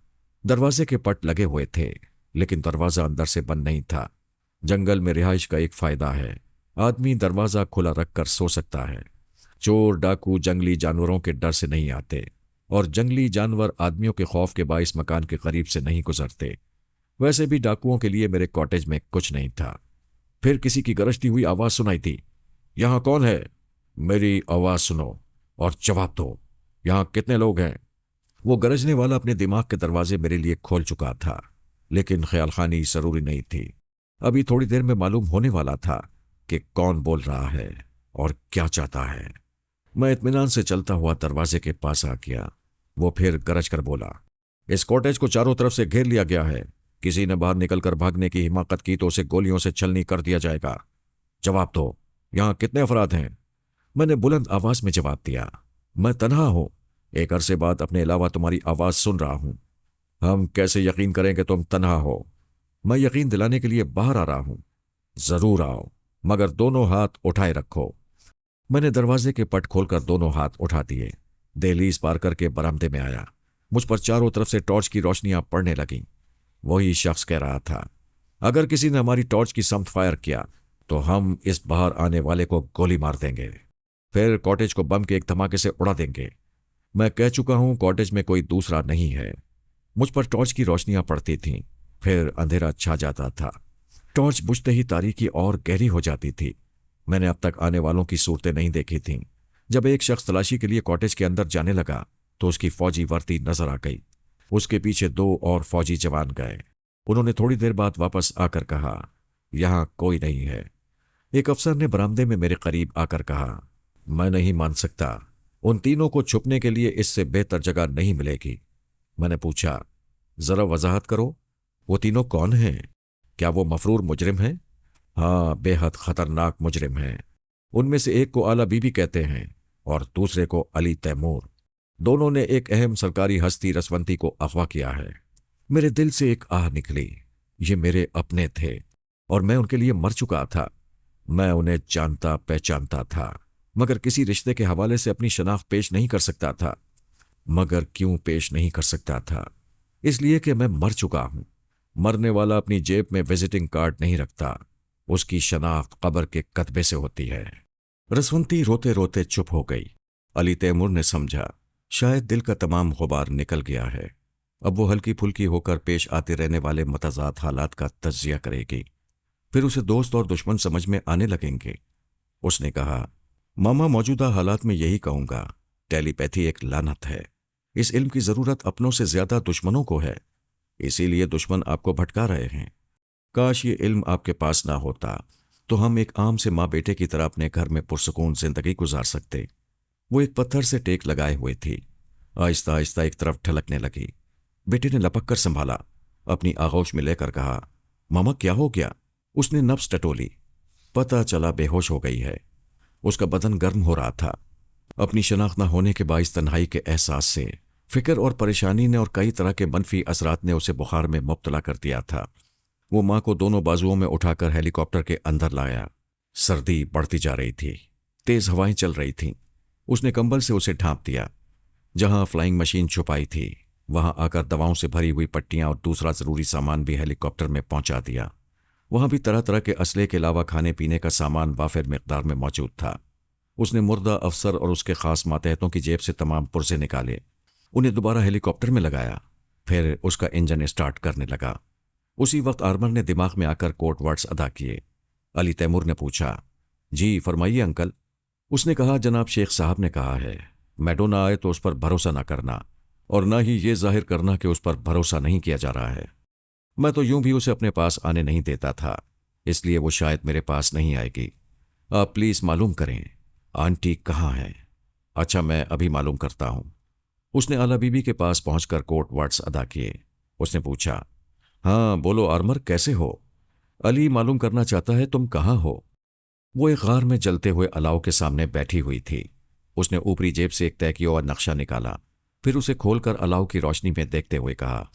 Speaker 1: दरवाजे के पट लगे हुए थे, लेकिन दरवाजा अंदर से बंद नहीं था। जंगल में रिहाइश का एक फायदा है, आदमी दरवाजा खुला रखकर सो सकता है। चोर डाकू जंगली जानवरों के डर से नहीं आते, और जंगली जानवर आदमियों के खौफ के बाइस मकान के करीब से नहीं गुजरते। वैसे भी डाकुओं के लिए मेरे कॉटेज में कुछ नहीं था। फिर किसी की गरजती हुई आवाज सुनाई दी। यहां कौन है? मेरी आवाज सुनो और जवाब दो। यहां कितने लोग हैं? वो गरजने वाला अपने दिमाग के दरवाजे मेरे लिए खोल चुका था, लेकिन ख्यालखानी जरूरी नहीं थी। अभी थोड़ी देर में मालूम होने वाला था कि कौन बोल रहा है और क्या चाहता है। मैं इत्मीनान से चलता हुआ दरवाजे के पास आ गया। वो फिर गरज कर बोला, इस कॉटेज को चारों तरफ से घेर लिया गया है। किसी ने बाहर निकलकर भागने की हिमाकत की तो उसे गोलियों से छलनी कर दिया जाएगा। जवाब दो, यहां कितने अफराद हैं? मैंने बुलंद आवाज में जवाब दिया, मैं तन्हा हूं। एक अरसे बाद अपने अलावा तुम्हारी आवाज सुन रहा हूं। हम कैसे यकीन करें कि तुम तन्हा हो? मैं यकीन दिलाने के लिए बाहर आ रहा हूं। जरूर आओ, मगर दोनों हाथ उठाए रखो। मैंने दरवाजे के पट खोलकर दोनों हाथ उठा दिए। दहलीज पार करके बरामदे में आया। मुझ पर चारों तरफ से टॉर्च की रोशनियां पड़ने लगीं। वही शख्स कह रहा था, अगर किसी ने हमारी टॉर्च की समत फायर किया तो हम इस बाहर आने वाले को गोली मार देंगे, फिर कॉटेज को बम के एक धमाके से उड़ा देंगे। मैं कह चुका हूं कॉटेज में कोई दूसरा नहीं है। मुझ पर टॉर्च की रोशनियां पड़ती थीं, फिर अंधेरा छा जाता था। टॉर्च बुझते ही तारीकी और गहरी हो जाती थी। मैंने अब तक आने वालों की सूरतें नहीं देखी थीं। जब एक शख्स तलाशी के लिए कॉटेज के अंदर जाने लगा तो उसकी फौजी वर्दी नजर आ गई। उसके पीछे 2 और फौजी जवान गए। उन्होंने थोड़ी देर बाद वापस आकर कहा, यहां कोई नहीं है। एक अफसर ने बरामदे में मेरे करीब आकर कहा, मैं नहीं मान सकता, उन तीनों को छुपने के लिए इससे बेहतर जगह नहीं मिलेगी। मैंने पूछा, जरा वजाहत करो, वो तीनों कौन हैं? क्या वो मफरूर मुजरिम हैं? हाँ, बेहद खतरनाक मुजरिम हैं। उनमें से एक को आला बीबी कहते हैं और दूसरे को अली तैमूर। दोनों ने एक अहम सरकारी हस्ती रसवंती को अगवा किया है। मेरे दिल से एक आह निकली। ये मेरे अपने थे और मैं उनके लिए मर चुका था। मैं उन्हें जानता पहचानता था, मगर किसी रिश्ते के हवाले से अपनी शनाख्त पेश नहीं कर सकता था। मगर क्यों पेश नहीं कर सकता था? इसलिए कि मैं मर चुका हूं। मरने वाला अपनी जेब में विजिटिंग कार्ड नहीं रखता, उसकी शनाख्त कब्र के कतबे से होती है। रसवंती रोते रोते चुप हो गई। अली तैमूर ने समझा, शायद दिल का तमाम गुबार निकल गया है। अब वो हल्की फुल्की होकर पेश आते रहने वाले मतजाद हालात का तज्जिया करेगी, फिर उसे दोस्त और दुश्मन समझ में आने लगेंगे। उसने कहा, मामा, मौजूदा हालात में यही कहूंगा, टेलीपैथी एक लानत है। इस इल्म की जरूरत अपनों से ज्यादा दुश्मनों को है, इसीलिए दुश्मन आपको भटका रहे हैं। काश ये इल्म आपके पास ना होता तो हम एक आम से माँ बेटे की तरह अपने घर में पुरसकून जिंदगी गुजार सकते। वो एक पत्थर से टेक लगाए हुए थी। आहिस्ता आहिस्ता एक तरफ ढलकने लगी। बेटे ने लपक कर संभाला, अपनी आगोश में लेकर कहा, मामा क्या हो गया? उसने नब्ज टटोली। पता चला बेहोश हो गई है। उसका बदन गर्म हो रहा था। अपनी शनाख्त न होने के बाइस तन्हाई के एहसास से फिक्र और परेशानी ने और कई तरह के मनफी असरात ने उसे बुखार में मुब्तला कर दिया था। वो माँ को दोनों बाजुओं में उठाकर हेलीकॉप्टर के अंदर लाया। सर्दी बढ़ती जा रही थी, तेज हवाएं चल रही थीं। उसने कंबल से उसे ढांप दिया। जहां फ्लाइंग मशीन छुपाई थी वहां आकर दवाओं से भरी हुई पट्टियां और दूसरा जरूरी सामान भी हेलीकॉप्टर में पहुंचा दिया। वहां भी तरह तरह के असले के अलावा खाने पीने का सामान वाफिर मिकदार में मौजूद था। उसने मुर्दा अफसर और उसके खास मातहतों की जेब से तमाम पुर्जे निकाले, उन्हें दोबारा हेलीकॉप्टर में लगाया, फिर उसका इंजन स्टार्ट करने लगा। उसी वक्त आर्मर ने दिमाग में आकर कोड वर्ड्स अदा किए। अली तैमूर ने पूछा, जी फरमाइए अंकल। उसने कहा, जनाब शेख साहब ने कहा है, मैडो ना आए तो उस पर भरोसा ना करना, और ना ही ये जाहिर करना कि उस पर भरोसा नहीं किया जा रहा है। मैं तो यूं भी उसे अपने पास आने नहीं देता था, इसलिए वो शायद मेरे पास नहीं आएगी। आप प्लीज मालूम करें आंटी कहाँ हैं। अच्छा, मैं अभी मालूम करता हूं। उसने आला बीबी के पास पहुंचकर कोड वर्ड्स अदा किए। उसने पूछा, हाँ बोलो आर्मर, कैसे हो? अली मालूम करना चाहता है तुम कहाँ हो। वो एक गार में जलते हुए अलाव के सामने बैठी हुई थी। उसने ऊपरी जेब से एक तय किया हुआ नक्शा निकाला। फिर उसे खोलकर अलाव की रोशनी में देखते हुए कहा,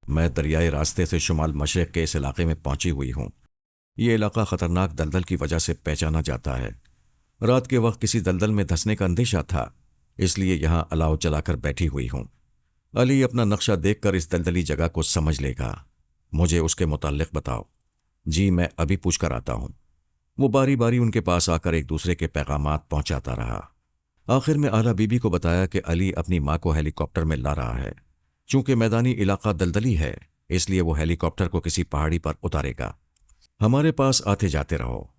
Speaker 1: मैं दरियाई रास्ते से शुमाल मशरक के इस इलाके में पहुंची हुई हूं। ये इलाका खतरनाक दलदल की वजह से पहचाना जाता है। रात के वक्त किसी दलदल में धंसने का अंदेशा था, इसलिए यहां अलाव जलाकर बैठी हुई हूं। अली अपना नक्शा देखकर इस दलदली जगह को समझ लेगा। मुझे उसके मुताल्लिक बताओ। जी, मैं अभी पूछ कर आता हूं। वो बारी बारी उनके पास आकर एक दूसरे के पैगामात पहुंचाता रहा। आखिर में आला बीबी को बताया कि अली अपनी माँ को हेलीकॉप्टर में ला रहा है। चूंकि मैदानी इलाका दलदली है, इसलिए वो हेलीकॉप्टर को किसी पहाड़ी पर उतारेगा। हमारे पास आते जाते रहो।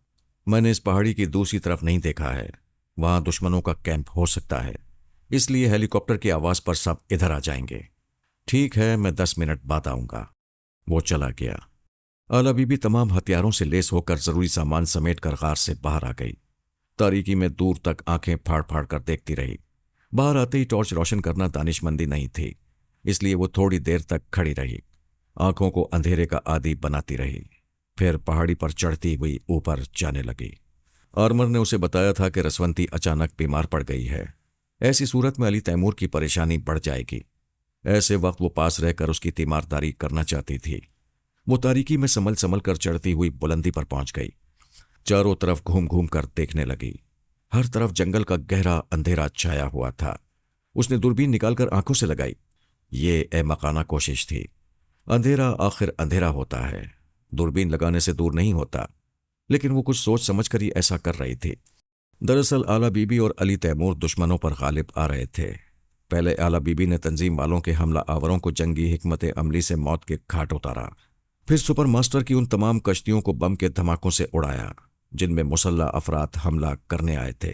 Speaker 1: मैंने इस पहाड़ी की दूसरी तरफ नहीं देखा है, वहां दुश्मनों का कैंप हो सकता है, इसलिए हेलीकॉप्टर की आवाज पर सब इधर आ जाएंगे। ठीक है, मैं 10 मिनट बाद आऊंगा। वो चला गया। आला बीबी तमाम हथियारों से लेस होकर जरूरी सामान समेट कर गार से बाहर आ गई। तारीकी में दूर तक आंखें फाड़ फाड़ कर देखती रही। बाहर आते ही टॉर्च रोशन करना दानिशमंदी नहीं थी, इसलिए वो थोड़ी देर तक खड़ी रही, आंखों को अंधेरे का आदी बनाती रही। फिर पहाड़ी पर चढ़ती हुई ऊपर जाने लगी। आर्मर ने उसे बताया था कि रसवंती अचानक बीमार पड़ गई है। ऐसी सूरत में अली तैमूर की परेशानी बढ़ जाएगी। ऐसे वक्त वो पास रहकर उसकी तीमारदारी करना चाहती थी। वो तारीकी में संभल संभल कर चढ़ती हुई बुलंदी पर पहुंच गई। चारों तरफ घूम घूम कर देखने लगी। हर तरफ जंगल का गहरा अंधेरा छाया हुआ था। उसने दूरबीन निकालकर आंखों से लगाई। ये अहमकाना कोशिश थी। अंधेरा आखिर अंधेरा होता है, दूरबीन लगाने से दूर नहीं होता, लेकिन वो कुछ सोच समझ कर ही ऐसा कर रही थी। दरअसल आला बीबी और अली तैमूर दुश्मनों पर गालिब आ रहे थे। पहले आला बीबी ने तंजीम वालों के हमला आवरों को जंगी हिकमत अमली से मौत के घाट उतारा। फिर सुपर मास्टर की उन तमाम कश्तियों को बम के धमाकों से उड़ाया जिनमें मुसल्ला अफराद हमला करने आए थे।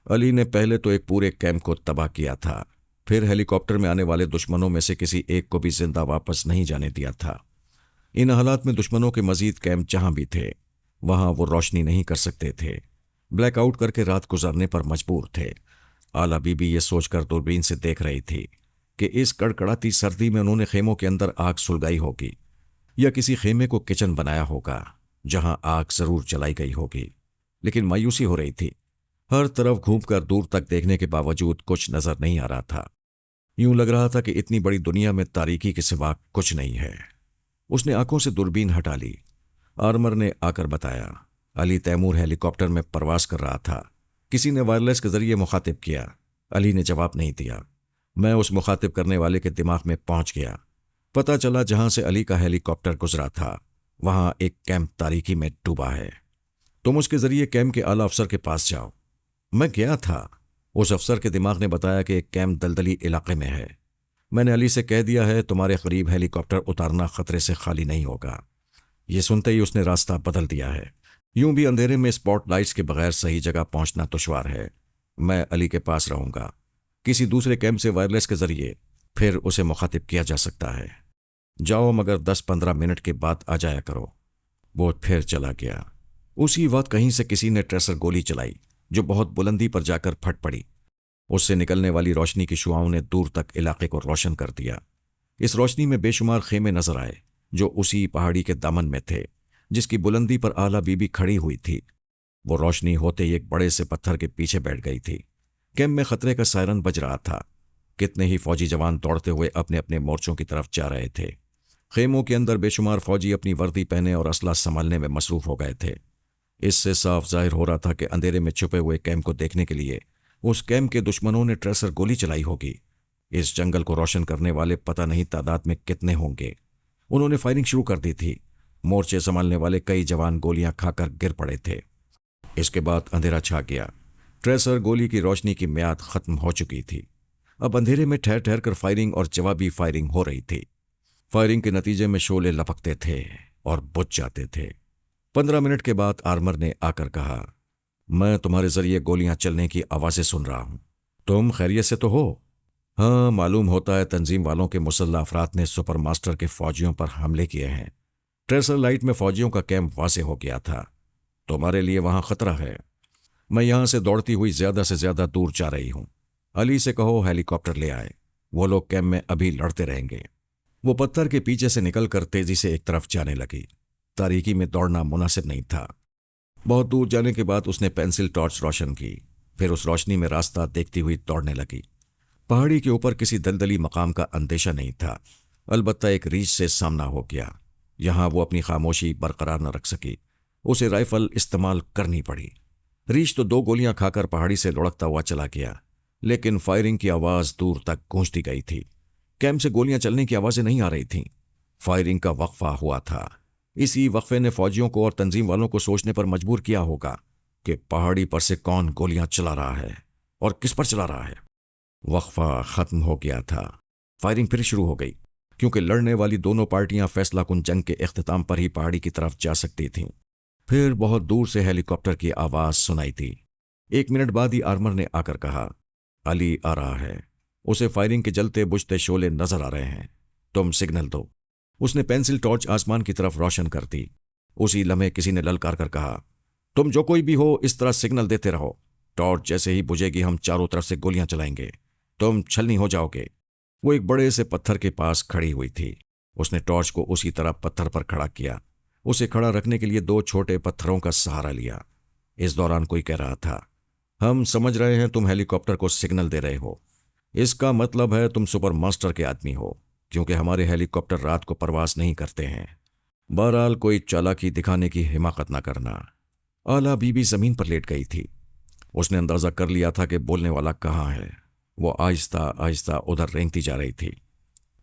Speaker 1: अली ने पहले तो एक पूरे कैंप को तबाह किया था, फिर हेलीकॉप्टर में आने वाले दुश्मनों में से किसी एक को भी जिंदा वापस नहीं जाने दिया था। इन हालात में दुश्मनों के मजीद कैंप जहां भी थे, वहां वो रोशनी नहीं कर सकते थे। ब्लैकआउट करके रात गुजारने पर मजबूर थे। आला बीबी ये सोचकर दूरबीन से देख रही थी कि इस कड़कड़ाती सर्दी में उन्होंने खेमों के अंदर आग सुलगाई होगी या किसी खेमे को किचन बनाया होगा जहां आग जरूर जलाई गई होगी। लेकिन मायूसी हो रही थी। हर तरफ घूमकर दूर तक देखने के बावजूद कुछ नजर नहीं आ रहा था। यूं लग रहा था कि इतनी बड़ी दुनिया में तारीकी के सिवा कुछ नहीं है। उसने आंखों से दूरबीन हटा ली। आर्मर ने आकर बताया, अली तैमूर हेलीकॉप्टर में परवास कर रहा था। किसी ने वायरलेस के जरिए मुखातिब किया। अली ने जवाब नहीं दिया। मैं उस मुखातिब करने वाले के दिमाग में पहुंच गया। पता चला जहां से अली का हेलीकॉप्टर गुजरा था, वहां एक कैंप तारीकी में डूबा है। तुम उसके जरिए कैंप के आला अफसर के पास जाओ। मैं गया था। उस अफसर के दिमाग ने बताया कि एक कैंप दलदली इलाके में है। मैंने अली से कह दिया है तुम्हारे करीब हेलीकॉप्टर उतारना खतरे से खाली नहीं होगा। ये सुनते ही उसने रास्ता बदल दिया है। यूं भी अंधेरे में स्पॉट लाइट्स के बगैर सही जगह पहुंचना दुश्वार है। मैं अली के पास रहूंगा। किसी दूसरे कैंप से वायरलेस के जरिए फिर उसे मुखातिब किया जा सकता है। जाओ, मगर 10-15 मिनट के बाद आ जाया करो। वो फिर चला गया। उसी वक्त कहीं से किसी ने ट्रेसर गोली चलाई जो बहुत बुलंदी पर जाकर फट पड़ी। उससे निकलने वाली रोशनी की शुआओं ने दूर तक इलाके को रोशन कर दिया। इस रोशनी में बेशुमार खेमे नजर आए जो उसी पहाड़ी के दामन में थे जिसकी बुलंदी पर आला बीबी खड़ी हुई थी। वो रोशनी होते ही एक बड़े से पत्थर के पीछे बैठ गई थी। कैंप में खतरे का सायरन बज रहा था। कितने ही फौजी जवान दौड़ते हुए अपने अपने मोर्चों की तरफ जा रहे थे। खेमों के अंदर बेशुमार फौजी अपनी वर्दी पहने और असला संभालने में मसरूफ हो गए थे। इससे साफ जाहिर हो रहा था कि अंधेरे में छुपे हुए कैंप को देखने के लिए उस कैंप के दुश्मनों ने ट्रेसर गोली चलाई होगी। इस जंगल को रोशन करने वाले पता नहीं तादाद में कितने होंगे। उन्होंने फायरिंग शुरू कर दी थी। मोर्चे संभालने वाले कई जवान गोलियां खाकर गिर पड़े थे। इसके बाद अंधेरा छा गया। ट्रेसर गोली की रोशनी की म्याद खत्म हो चुकी थी। अब अंधेरे में ठहर ठहर कर फायरिंग और जवाबी फायरिंग हो रही थी। फायरिंग के नतीजे में शोले लपकते थे और बुझ जाते थे। 15 मिनट के बाद आर्मर ने आकर कहा, मैं तुम्हारे जरिए गोलियां चलने की आवाजें सुन रहा हूं। तुम खैरियत से तो हो? हाँ, मालूम होता है तंजीम वालों के मुसल्ला अफराद ने सुपर मास्टर के फौजियों पर हमले किए हैं। ट्रेसर लाइट में फौजियों का कैंप वासे हो गया था। तुम्हारे लिए वहां खतरा है। मैं यहां से दौड़ती हुई ज्यादा से ज्यादा दूर जा रही हूं। अली से कहो हेलीकॉप्टर ले आए। वो लोग कैंप में अभी लड़ते रहेंगे। वो पत्थर के पीछे से निकलकर तेजी से एक तरफ जाने लगी। तारीकी में दौड़ना मुनासिब नहीं था। बहुत दूर जाने के बाद उसने पेंसिल टॉर्च रोशन की। फिर उस रोशनी में रास्ता देखती हुई दौड़ने लगी। पहाड़ी के ऊपर किसी दलदली मकाम का अंदेशा नहीं था। अलबत्ता एक रीछ से सामना हो गया। यहां वो अपनी खामोशी बरकरार न रख सकी। उसे राइफल इस्तेमाल करनी पड़ी। रीछ तो 2 गोलियां खाकर पहाड़ी से लुढ़कता हुआ चला गया, लेकिन फायरिंग की आवाज दूर तक गूंजती गई थी। कैंप से गोलियां चलने की आवाजें नहीं आ रही थीं। फायरिंग का वक्फा हुआ था। इसी वक्फे ने फौजियों को और तंजीम वालों को सोचने पर मजबूर किया होगा कि पहाड़ी पर से कौन गोलियां चला रहा है और किस पर चला रहा है। वक्फा खत्म हो गया था। फायरिंग फिर शुरू हो गई, क्योंकि लड़ने वाली दोनों पार्टियां फैसला कुन जंग के इख्तिताम पर ही पहाड़ी की तरफ जा सकती थीं। फिर बहुत दूर से हेलीकॉप्टर की आवाज सुनाई थी। 1 मिनट बाद ही आर्मर ने आकर कहा, अली आ रहा है। उसे फायरिंग के जलते बुझते शोले नजर आ रहे हैं। तुम सिग्नल दो। उसने पेंसिल टॉर्च आसमान की तरफ रोशन कर दी। उसी लम्हे किसी ने ललकार कर कहा, तुम जो कोई भी हो, इस तरह सिग्नल देते रहो। टॉर्च जैसे ही बुझेगी हम चारों तरफ से गोलियां चलाएंगे। तुम छलनी हो जाओगे। वो एक बड़े से पत्थर के पास खड़ी हुई थी। उसने टॉर्च को उसी तरह पत्थर पर खड़ा किया। उसे खड़ा रखने के लिए 2 छोटे पत्थरों का सहारा लिया। इस दौरान कोई कह रहा था, हम समझ रहे हैं तुम हेलीकॉप्टर को सिग्नल दे रहे हो। इसका मतलब है तुम सुपर मास्टर के आदमी हो, क्योंकि हमारे हेलीकॉप्टर रात को परवास नहीं करते हैं। बहरहाल कोई चालाकी दिखाने की हिमाकत न करना। आला बीबी जमीन पर लेट गई थी। उसने अंदाजा कर लिया था कि बोलने वाला कहाँ है। वो आहिस्ता आहिस्ता उधर रेंगती जा रही थी।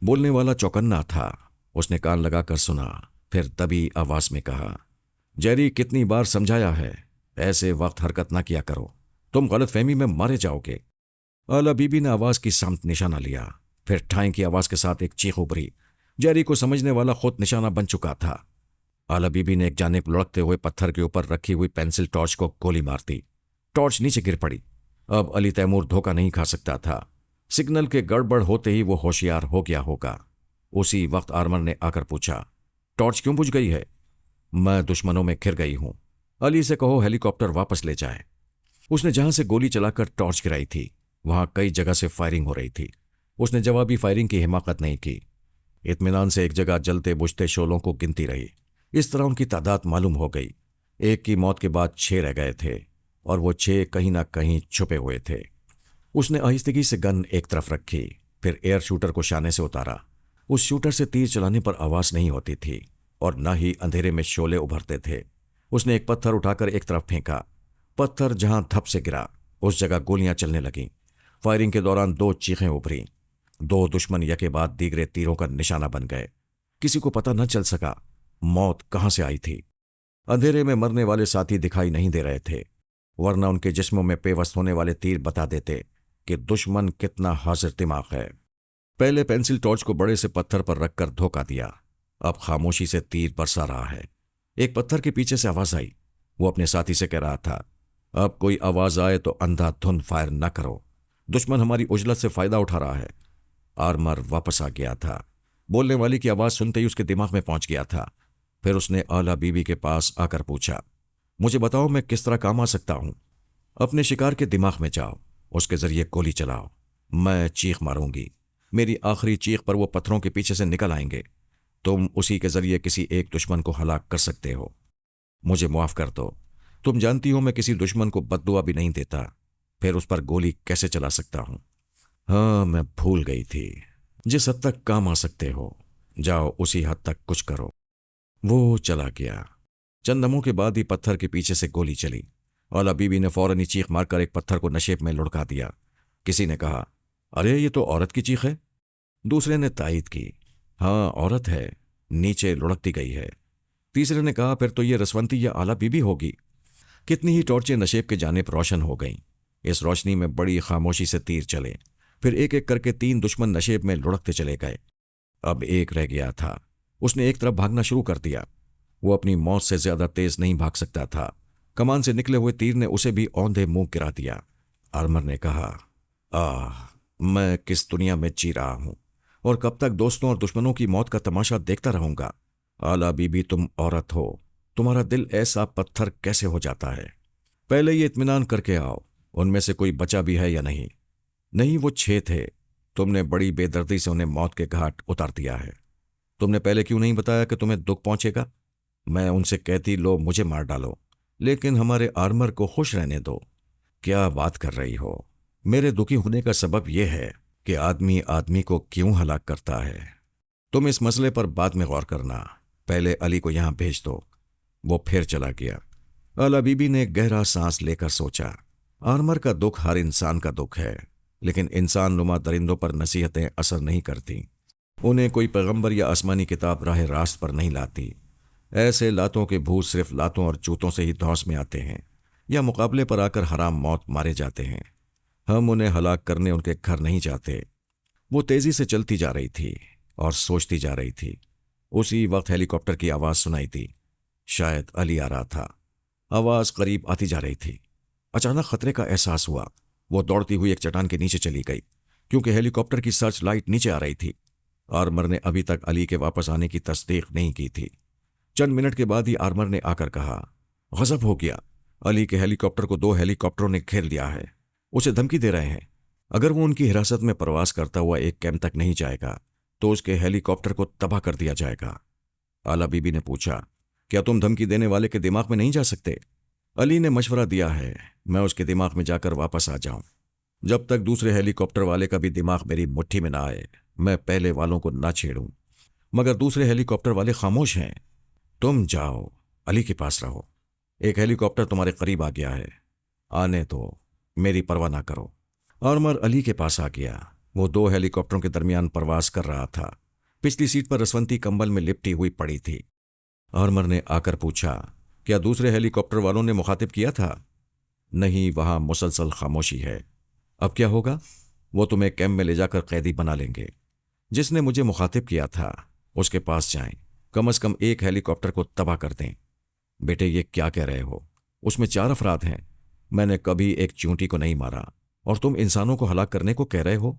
Speaker 1: बोलने वाला चौकन्ना था। उसने कान लगाकर सुना, फिर दबी आवाज में कहा, जेरी, कितनी बार समझाया है, ऐसे वक्त हरकत ना किया करो, तुम गलतफहमी में मारे जाओगे। आला बीबी ने आवाज की सामत निशाना लिया। फिर ठाई की आवाज के साथ एक चीख उभरी। जेरी को समझने वाला खुद निशाना बन चुका था। आला बीबी ने एक जानिब लुढ़कते हुए पत्थर के ऊपर रखी हुई पेंसिल टॉर्च को गोली मार दी। टॉर्च नीचे गिर पड़ी। अब अली तैमूर धोखा नहीं खा सकता था। सिग्नल के गड़बड़ होते ही वो होशियार हो गया होगा। उसी वक्त आर्मर ने आकर पूछा, टॉर्च क्यों बुझ गई है? मैं दुश्मनों में घिर गई हूं। अली से कहो हेलीकॉप्टर वापस ले जाए। उसने जहां से गोली चलाकर टॉर्च गिराई थी, वहां कई जगह से फायरिंग हो रही थी। उसने जवाबी फायरिंग की हिमाकत नहीं की। इत्मीनान से एक जगह जलते बुझते शोलों को गिनती रही। इस तरह उनकी तादाद मालूम हो गई। एक की मौत के बाद 6 रह गए थे, और वो 6 कहीं ना कहीं छुपे हुए थे। उसने आहिस्तगी से गन एक तरफ रखी, फिर एयर शूटर को शाने से उतारा। उस शूटर से तीर चलाने पर आवाज नहीं होती थी, और न ही अंधेरे में शोले उभरते थे। उसने एक पत्थर उठाकर एक तरफ फेंका। पत्थर जहां धप से गिरा, उस जगह गोलियां चलने लगीं। फायरिंग के दौरान 2 चीखें उभरी। 2 दुश्मन यके बाद दीगरे तीरों का निशाना बन गए। किसी को पता न चल सका मौत कहां से आई थी। अंधेरे में मरने वाले साथी दिखाई नहीं दे रहे थे, वरना उनके जिस्मों में पेवस्त होने वाले तीर बता देते कि दुश्मन कितना हाजिर दिमाग है। पहले पेंसिल टॉर्च को बड़े से पत्थर पर रखकर धोखा दिया। अब खामोशी से तीर बरसा रहा है। एक पत्थर के पीछे से आवाज आई। वो अपने साथी से कह रहा था, अब कोई आवाज आए तो अंधाधुंध फायर न करो, दुश्मन हमारी उजलत से फायदा उठा रहा है। आर्मर वापस आ गया था। बोलने वाली की आवाज सुनते ही उसके दिमाग में पहुंच गया था। फिर उसने आला बीबी के पास आकर पूछा, मुझे बताओ मैं किस तरह काम आ सकता हूं? अपने शिकार के दिमाग में जाओ, उसके जरिए गोली चलाओ। मैं चीख मारूंगी। मेरी आखिरी चीख पर वो पत्थरों के पीछे से निकल आएंगे। तुम उसी के जरिए किसी एक दुश्मन को हलाक कर सकते हो। मुझे माफ कर दो। तुम जानती हो मैं किसी दुश्मन को बद्दुआ भी नहीं देता, फिर उस पर गोली कैसे चला सकता हूं? हाँ, मैं भूल गई थी। जिस हद तक काम आ सकते हो, जाओ उसी हद तक कुछ करो। वो चला गया। चंद दमों के बाद ही पत्थर के पीछे से गोली चली। औला बीबी ने फौरन ही चीख मारकर एक पत्थर को नशेब में लुढ़का दिया। किसी ने कहा, अरे ये तो औरत की चीख है। दूसरे ने तायीद की, हाँ औरत है, नीचे लुढ़कती गई है। तीसरे ने कहा, फिर तो ये रसवंती या आला बीबी होगी। कितनी ही टॉर्चें नशेब के जानिब रोशन हो गईं। इस रोशनी में बड़ी खामोशी से तीर चले। फिर एक एक करके 3 दुश्मन नशेब में लुढ़कते चले गए। अब एक रह गया था। उसने एक तरफ भागना शुरू कर दिया। वो अपनी मौत से ज्यादा तेज नहीं भाग सकता था। कमान से निकले हुए तीर ने उसे भी औंधे मुंह गिरा दिया। आर्मर ने कहा, मैं किस दुनिया में जी रहा हूं, और कब तक दोस्तों और दुश्मनों की मौत का तमाशा देखता रहूंगा? आला बीबी, तुम औरत हो, तुम्हारा दिल ऐसा पत्थर कैसे हो जाता है? पहले ये इत्मीनान करके आओ, उनमें से कोई बचा भी है या नहीं। नहीं, वो 6 थे। तुमने बड़ी बेदर्दी से उन्हें मौत के घाट उतार दिया है। तुमने पहले क्यों नहीं बताया कि तुम्हें दुख पहुंचेगा? मैं उनसे कहती, लो मुझे मार डालो, लेकिन हमारे आर्मर को खुश रहने दो। क्या बात कर रही हो? मेरे दुखी होने का सबब यह है کہ آدمی آدمی کو کیوں ہلاک کرتا ہے۔ تم اس مسئلے پر بعد میں غور کرنا، پہلے علی کو یہاں بھیج دو۔ وہ پھر چلا گیا۔ اعلیٰ بی بی نے گہرا سانس لے کر سوچا، آرمر کا دکھ ہر انسان کا دکھ ہے، لیکن انسان نما درندوں پر نصیحتیں اثر نہیں کرتی۔ انہیں کوئی پیغمبر یا آسمانی کتاب راہ راست پر نہیں لاتی۔ ایسے لاتوں کے بھوت صرف لاتوں اور جوتوں سے ہی دھوس میں آتے ہیں یا مقابلے پر آ کر حرام موت مارے جاتے ہیں۔ ہم انہیں ہلاک کرنے ان کے گھر نہیں جاتے۔ وہ تیزی سے چلتی جا رہی تھی اور سوچتی جا رہی تھی۔ اسی وقت ہیلی کاپٹر کی آواز سنائی دی۔ شاید علی آ رہا تھا۔ آواز قریب آتی جا رہی تھی۔ اچانک خطرے کا احساس ہوا۔ وہ دوڑتی ہوئی ایک چٹان کے نیچے چلی گئی، کیونکہ ہیلی کاپٹر کی سرچ لائٹ نیچے آ رہی تھی۔ آرمر نے ابھی تک علی کے واپس آنے کی تصدیق نہیں کی تھی۔ چند منٹ کے بعد ہی آرمر نے آ کر کہا، غضب ہو گیا، علی کے ہیلی کاپٹر کو 2 ہیلی کاپٹروں نے گھیر لیا ہے، اسے دھمکی دے رہے ہیں۔ اگر وہ ان کی حراست میں پرواز کرتا ہوا ایک کیمپ تک نہیں جائے گا تو اس کے ہیلی کاپٹر کو تباہ کر دیا جائے گا۔ اعلیٰ بی بی نے پوچھا، کیا تم دھمکی دینے والے کے دماغ میں نہیں جا سکتے؟ علی نے مشورہ دیا ہے، میں اس کے دماغ میں جا کر واپس آ جاؤں۔ جب تک دوسرے ہیلی کاپٹر والے کا بھی دماغ میری مٹھی میں نہ آئے میں پہلے والوں کو نہ چھیڑوں۔ مگر دوسرے ہیلی کاپٹر والے خاموش ہیں۔ تم جاؤ، علی کے پاس رہو۔ ایک ہیلی کاپٹر تمہارے قریب آ گیا ہے، آنے دو، میری پرواہ نہ کرو۔ آرمر علی کے پاس آ گیا۔ وہ 2 ہیلی کاپٹروں کے درمیان پرواز کر رہا تھا۔ پچھلی سیٹ پر رسونتی کمبل میں لپٹی ہوئی پڑی تھی۔ آرمر نے آ کر پوچھا، کیا دوسرے ہیلی کاپٹر والوں نے مخاطب کیا تھا؟ نہیں، وہاں مسلسل خاموشی ہے۔ اب کیا ہوگا؟ وہ تمہیں کیمپ میں لے جا کر قیدی بنا لیں گے۔ جس نے مجھے مخاطب کیا تھا اس کے پاس جائیں، کم از کم ایک ہیلی کاپٹر کو تباہ کر دیں۔ بیٹے، یہ کیا کہہ رہے ہو؟ اس میں 4 افراد ہیں۔ میں نے کبھی ایک چونٹی کو نہیں مارا اور تم انسانوں کو ہلاک کرنے کو کہہ رہے ہو؟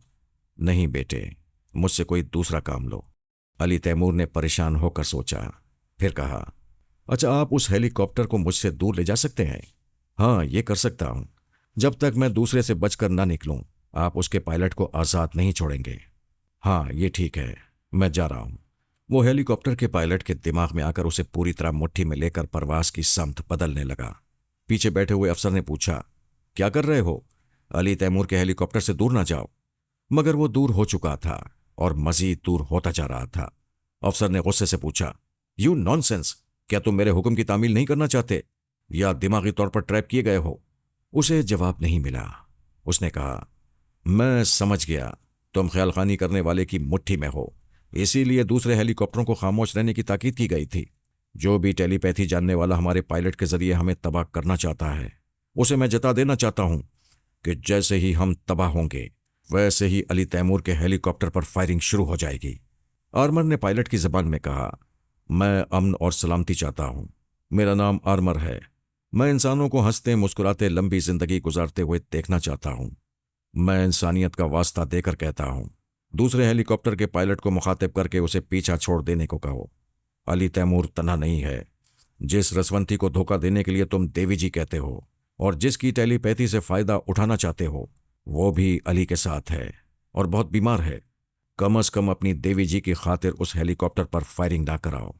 Speaker 1: نہیں بیٹے، مجھ سے کوئی دوسرا کام لو۔ علی تیمور نے پریشان ہو کر سوچا، پھر کہا، اچھا آپ اس ہیلی کاپٹر کو مجھ سے دور لے جا سکتے ہیں؟ ہاں، یہ کر سکتا ہوں۔ جب تک میں دوسرے سے بچ کر نہ نکلوں آپ اس کے پائلٹ کو آزاد نہیں چھوڑیں گے۔ ہاں، یہ ٹھیک ہے، میں جا رہا ہوں۔ وہ ہیلی کاپٹر کے پائلٹ کے دماغ میں آ کر اسے پوری طرح مٹھی میں لے کر پرواز کی سمت بدلنے لگا۔ پیچھے بیٹھے ہوئے افسر نے پوچھا، کیا کر رہے ہو؟ علی تیمور کے ہیلی کاپٹر سے دور نہ جاؤ۔ مگر وہ دور ہو چکا تھا اور مزید دور ہوتا جا رہا تھا۔ افسر نے غصے سے پوچھا، یو نان سینس، کیا تم میرے حکم کی تعمیل نہیں کرنا چاہتے یا دماغی طور پر ٹریپ کیے گئے ہو؟ اسے جواب نہیں ملا۔ اس نے کہا، میں سمجھ گیا، تم خیال خانی کرنے والے کی مٹھی میں ہو، اسی لیے دوسرے ہیلی کاپٹروں کو خاموش رہنے کی تاکید کی گئی تھی۔ جو بھی ٹیلی پیتھی جاننے والا ہمارے پائلٹ کے ذریعے ہمیں تباہ کرنا چاہتا ہے اسے میں جتا دینا چاہتا ہوں کہ جیسے ہی ہم تباہ ہوں گے ویسے ہی علی تیمور کے ہیلی کاپٹر پر فائرنگ شروع ہو جائے گی۔ آرمر نے پائلٹ کی زبان میں کہا، میں امن اور سلامتی چاہتا ہوں، میرا نام آرمر ہے، میں انسانوں کو ہنستے مسکراتے لمبی زندگی گزارتے ہوئے دیکھنا چاہتا ہوں۔ میں انسانیت کا واسطہ دے کر کہتا ہوں، دوسرے ہیلی کاپٹر کے پائلٹ کو مخاطب کر کے اسے پیچھا چھوڑ دینے کو کہو۔ علی تیمور تنہا نہیں ہے۔ جس رسونتی کو دھوکہ دینے کے لیے تم دیوی جی کہتے ہو اور جس کی ٹیلی پیتھی سے فائدہ اٹھانا چاہتے ہو وہ بھی علی کے ساتھ ہے اور بہت بیمار ہے۔ کم از کم اپنی دیوی جی کی خاطر اس ہیلی کاپٹر پر فائرنگ نہ کراؤ۔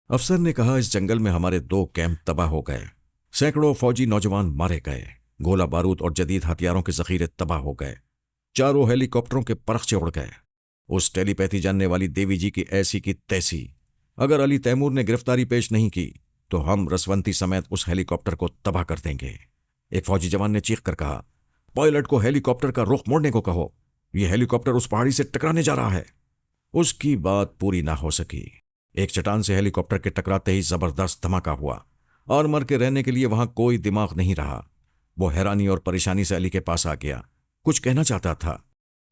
Speaker 1: افسر نے کہا، اس جنگل میں ہمارے 2 کیمپ تباہ ہو گئے، سینکڑوں فوجی نوجوان مارے گئے، گولہ بارود اور جدید ہتھیاروں کے ذخیرے تباہ ہو گئے، 4 ہیلی کاپٹروں کے پرخچے اڑ گئے۔ اس ٹیلی پیتھی جاننے والی دیوی جی کی ایسی کی تیسی، اگر علی تیمور نے گرفتاری پیش نہیں کی تو ہم رسونتی سمیت اس ہیلی کاپٹر کو تباہ کر دیں گے۔ ایک فوجی جوان نے چیخ کر کہا، پائلٹ کو ہیلی کاپٹر کا رخ موڑنے کو کہو، یہ ہیلی کاپٹر اس پہاڑی سے ٹکرانے جا رہا ہے۔ اس کی بات پوری نہ ہو سکی۔ ایک چٹان سے ہیلی کاپٹر کے ٹکراتے ہی زبردست دھماکہ ہوا۔ آرمر کے رہنے کے لیے وہاں کوئی دماغ نہیں رہا۔ وہ حیرانی اور پریشانی سے علی کے پاس آ گیا، کچھ کہنا چاہتا تھا۔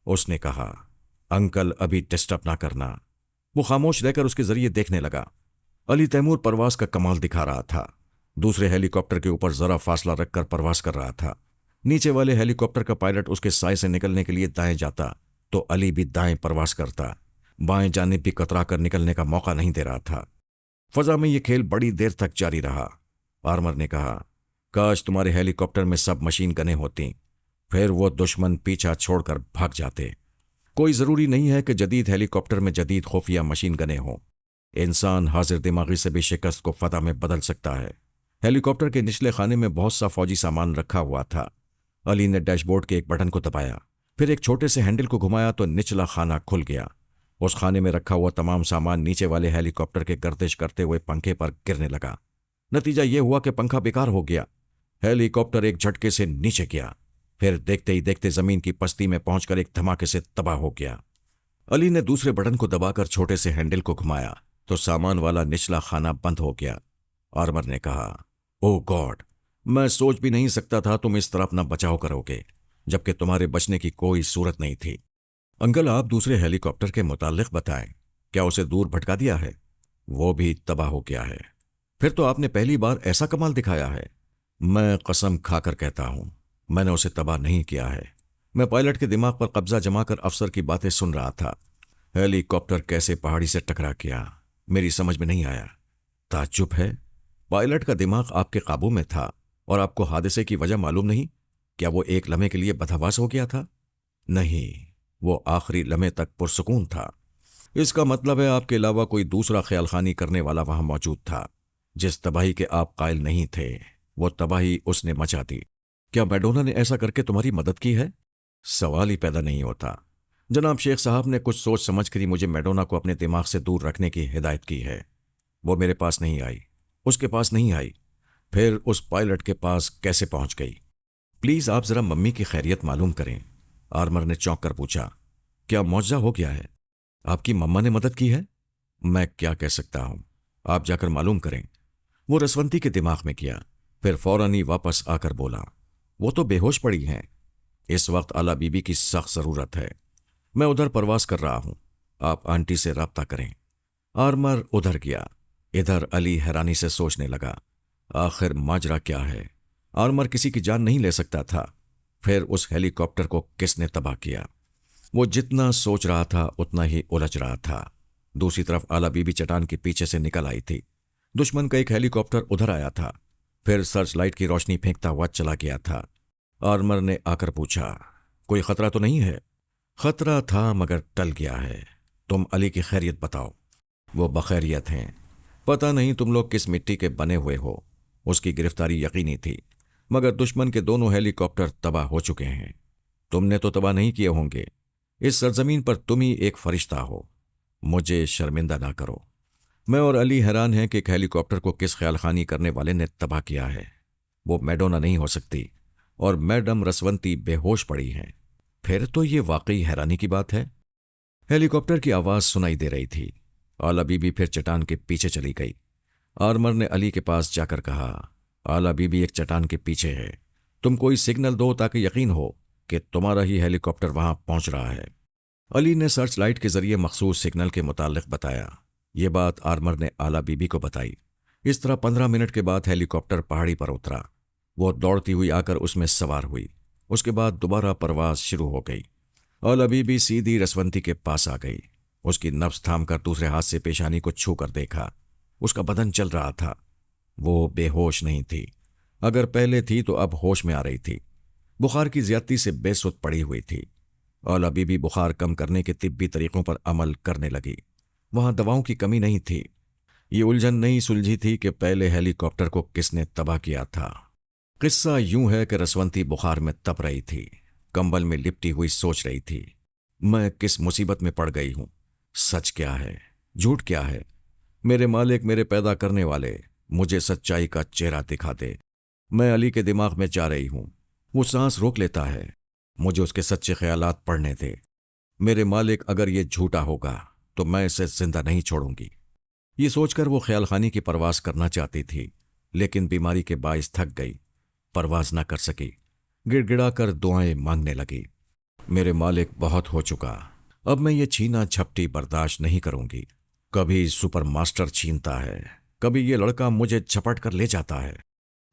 Speaker 1: اس نے کہا، انکل ابھی ڈسٹرب نہ کرنا۔ وہ خاموش رہ کر اس کے ذریعے دیکھنے لگا۔ علی تیمور پرواز کا کمال دکھا رہا تھا۔ دوسرے ہیلی کاپٹر کے اوپر ذرا فاصلہ رکھ کر پرواز کر رہا تھا۔ نیچے والے ہیلی کاپٹر کا پائلٹ اس کے سائے سے نکلنے کے لیے دائیں جاتا تو علی بھی دائیں پرواز کرتا، بائیں جانب بھی کترا کر نکلنے کا موقع نہیں دے رہا تھا۔ فضا میں یہ کھیل بڑی دیر تک جاری رہا۔ آرمر نے کہا، کاش تمہارے ہیلی کاپٹر میں سب مشین گنیں ہوتیں، پھر وہ دشمن پیچھا چھوڑ کر بھاگ جاتے۔ کوئی ضروری نہیں ہے کہ جدید ہیلی کاپٹر میں جدید خفیہ مشین گنیں ہوں۔ انسان حاضر دماغی سے بھی شکست کو فتح میں بدل سکتا ہے۔ ہیلی کاپٹر کے نچلے خانے میں بہت سا فوجی سامان رکھا ہوا تھا۔ علی نے ڈیش بورڈ کے ایک بٹن کو دبایا، پھر ایک چھوٹے سے ہینڈل کو گھمایا تو نچلا خانہ کھل گیا۔ اس خانے میں رکھا ہوا تمام سامان نیچے والے ہیلی کاپٹر کے گردش کرتے ہوئے پنکھے پر گرنے لگا۔ نتیجہ یہ ہوا کہ پنکھا بیکار ہو گیا۔ ہیلی کاپٹر ایک جھٹکے سے نیچے گیا، پھر دیکھتے ہی دیکھتے زمین کی پستی میں پہنچ کر ایک دھماکے سے تباہ ہو گیا۔ علی نے دوسرے بٹن کو دبا کر چھوٹے سے ہینڈل کو گھمایا تو سامان والا نچلا خانہ بند ہو گیا۔ آرمر نے کہا، او گاڈ، میں سوچ بھی نہیں سکتا تھا تم اس طرح اپنا بچاؤ کرو گے، جبکہ تمہارے بچنے کی کوئی صورت نہیں تھی۔ انکل، آپ دوسرے ہیلی کاپٹر کے متعلق بتائیں، کیا اسے دور بھٹکا دیا ہے؟ وہ بھی تباہ ہو گیا ہے۔ پھر تو آپ نے پہلی بار ایسا کمال دکھایا ہے۔ میں قسم کھا کر کہتا ہوں، میں نے اسے تباہ نہیں کیا ہے۔ میں پائلٹ کے دماغ پر قبضہ جما کر افسر کی باتیں سن رہا تھا۔ ہیلی کاپٹر کیسے پہاڑی سے ٹکرا گیا، میری سمجھ میں نہیں آیا۔ تعجب ہے، پائلٹ کا دماغ آپ کے قابو میں تھا اور آپ کو حادثے کی وجہ معلوم نہیں؟ کیا وہ ایک لمحے کے لیے بدحواس ہو گیا تھا؟ نہیں، وہ آخری لمحے تک پرسکون تھا۔ اس کا مطلب ہے آپ کے علاوہ کوئی دوسرا خیال خانی کرنے والا وہاں موجود تھا۔ جس تباہی کے آپ قائل نہیں تھے، وہ تباہی اس نے مچا دی۔ کیا میڈونا نے ایسا کر کے تمہاری مدد کی ہے؟ سوال ہی پیدا نہیں ہوتا۔ جناب شیخ صاحب نے کچھ سوچ سمجھ کر ہی مجھے میڈونا کو اپنے دماغ سے دور رکھنے کی ہدایت کی ہے۔ وہ میرے پاس نہیں آئی، اس کے پاس نہیں آئی، پھر اس پائلٹ کے پاس کیسے پہنچ گئی؟ پلیز آپ ذرا ممی کی خیریت معلوم کریں، آرمر نے چونک کر پوچھا۔ کیا معجزہ ہو گیا ہے؟ آپ کی مما نے مدد کی ہے؟ میں کیا کہہ سکتا ہوں، آپ جا کر معلوم کریں۔ وہ رسونتی کے دماغ میں کیا، پھر فوراً ہی واپس آ کر بولا، وہ تو بے ہوش پڑی ہیں، اس وقت اعلیٰ بی بی کی سخت ضرورت ہے۔ میں ادھر پرواز کر رہا ہوں، آپ آنٹی سے رابطہ کریں۔ آرمر ادھر گیا۔ ادھر علی حیرانی سے سوچنے لگا، آخر ماجرا کیا ہے؟ آرمر کسی کی جان نہیں لے سکتا تھا، پھر اس ہیلی کاپٹر کو کس نے تباہ کیا؟ وہ جتنا سوچ رہا تھا اتنا ہی الجھ رہا تھا۔ دوسری طرف اعلیٰ بی بی چٹان کے پیچھے سے نکل آئی تھی۔ دشمن کا ایک ہیلی کاپٹر ادھر آیا تھا، پھر سرچ لائٹ کی روشنی پھینکتا ہوا چلا گیا تھا۔ آرمر نے آ کر پوچھا، کوئی خطرہ تو نہیں ہے؟ خطرہ تھا مگر ٹل گیا ہے۔ تم علی کی خیریت بتاؤ۔ وہ بخیریت ہیں، پتہ نہیں تم لوگ کس مٹی کے بنے ہوئے ہو۔ اس کی گرفتاری یقینی تھی، مگر دشمن کے دونوں ہیلی کاپٹر تباہ ہو چکے ہیں۔ تم نے تو تباہ نہیں کیے ہوں گے، اس سرزمین پر تم ہی ایک فرشتہ ہو، مجھے شرمندہ نہ کرو۔ میں اور علی حیران ہیں کہ ایک ہیلی کاپٹر کو کس خیال خانی کرنے والے نے تباہ کیا ہے۔ وہ میڈونا نہیں ہو سکتی، اور میڈم رسونتی بے ہوش پڑی ہیں۔ پھر تو یہ واقعی حیرانی کی بات ہے۔ ہیلی کاپٹر کی آواز سنائی دے رہی تھی۔ اعلیٰ بی بی پھر چٹان کے پیچھے چلی گئی۔ آرمر نے علی کے پاس جا کر کہا، اعلیٰ بی بی ایک چٹان کے پیچھے ہے، تم کوئی سگنل دو تاکہ یقین ہو کہ تمہارا ہی ہیلی کاپٹر وہاں پہنچ رہا ہے۔ علی نے سرچ لائٹ کے ذریعے مخصوص سگنل کے متعلق بتایا۔ یہ بات آرمر نے اعلیٰ بی بی کو بتائی۔ اس طرح 15 منٹ کے بعد ہیلی کاپٹر پہاڑی پر اترا۔ وہ دوڑتی ہوئی آ کر اس میں سوار ہوئی۔ اس کے بعد دوبارہ پرواز شروع ہو گئی۔ اعلیٰ بی بی سیدھی رسونتی کے پاس آ گئی۔ اس کی نبض تھام کر دوسرے ہاتھ سے پیشانی کو چھو کر دیکھا۔ اس کا بدن چل رہا تھا۔ وہ بے ہوش نہیں تھی، اگر پہلے تھی تو اب ہوش میں آ رہی تھی۔ بخار کی زیادتی سے بے سود پڑی ہوئی تھی۔ اعلیٰ بی بی بخار کم کرنے کے طبی طریقوں پر عمل کرنے لگی۔ وہاں دواؤں کی کمی نہیں تھی۔ یہ الجھن نہیں سلجھی تھی کہ پہلے ہیلی کاپٹر کو کس نے تباہ کیا تھا۔ قصہ یوں ہے کہ رسونتی بخار میں تپ رہی تھی، کمبل میں لپٹی ہوئی سوچ رہی تھی، میں کس مصیبت میں پڑ گئی ہوں؟ سچ کیا ہے، جھوٹ کیا ہے؟ میرے مالک، میرے پیدا کرنے والے، مجھے سچائی کا چہرہ دکھا دے۔ میں علی کے دماغ میں جا رہی ہوں، وہ سانس روک لیتا ہے، مجھے اس کے سچے خیالات پڑھنے دے۔ میرے مالک، اگر یہ جھوٹا ہوگا تو میں اسے زندہ نہیں چھوڑوں گی۔ یہ سوچ کر وہ خیال خانی کی پرواز کرنا چاہتی تھی، لیکن بیماری کے باعث تھک گئی، پرواز نہ کر سکی۔ گڑ گڑا کر دعائیں مانگنے لگی، میرے مالک، بہت ہو چکا، اب میں یہ چھینا جھپٹی برداشت نہیں کروں گی۔ کبھی سپر ماسٹر چھینتا ہے، کبھی یہ لڑکا مجھے جھپٹ کر لے جاتا ہے۔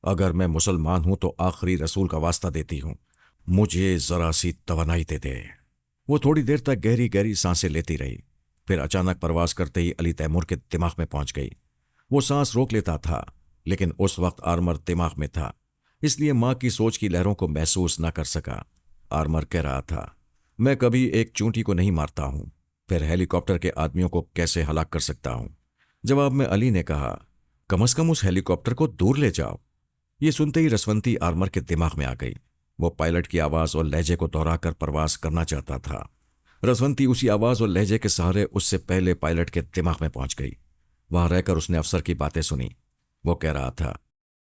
Speaker 1: اگر میں مسلمان ہوں تو آخری رسول کا واسطہ دیتی ہوں، مجھے ذرا سی توانائی دے دے۔ وہ تھوڑی دیر تک گہری گہری سانسیں لیتی رہی، پھر اچانک پرواز کرتے ہی علی تیمور کے دماغ میں پہنچ گئی۔ وہ سانس روک لیتا تھا، لیکن اس وقت آرمر دماغ میں تھا، اس لیے ماں کی سوچ کی لہروں کو محسوس نہ کر سکا۔ آرمر کہہ رہا تھا، میں کبھی ایک چونٹی کو نہیں مارتا ہوں، پھر ہیلی کاپٹر کے آدمیوں کو کیسے ہلاک کر سکتا ہوں؟ جواب میں علی نے کہا، کم از کم اس ہیلی کاپٹر کو دور لے جاؤ۔ یہ سنتے ہی رسونتی آرمر کے دماغ میں آ گئی۔ वो पायलट की आवाज़ और लहजे को दोहराकर परवास करना चाहता था। रसवंती उसी आवाज़ और लहजे के सहारे उससे पहले पायलट के दिमाग में पहुंच गई। वहां रहकर उसने अफसर की बातें सुनी। वो कह रहा था,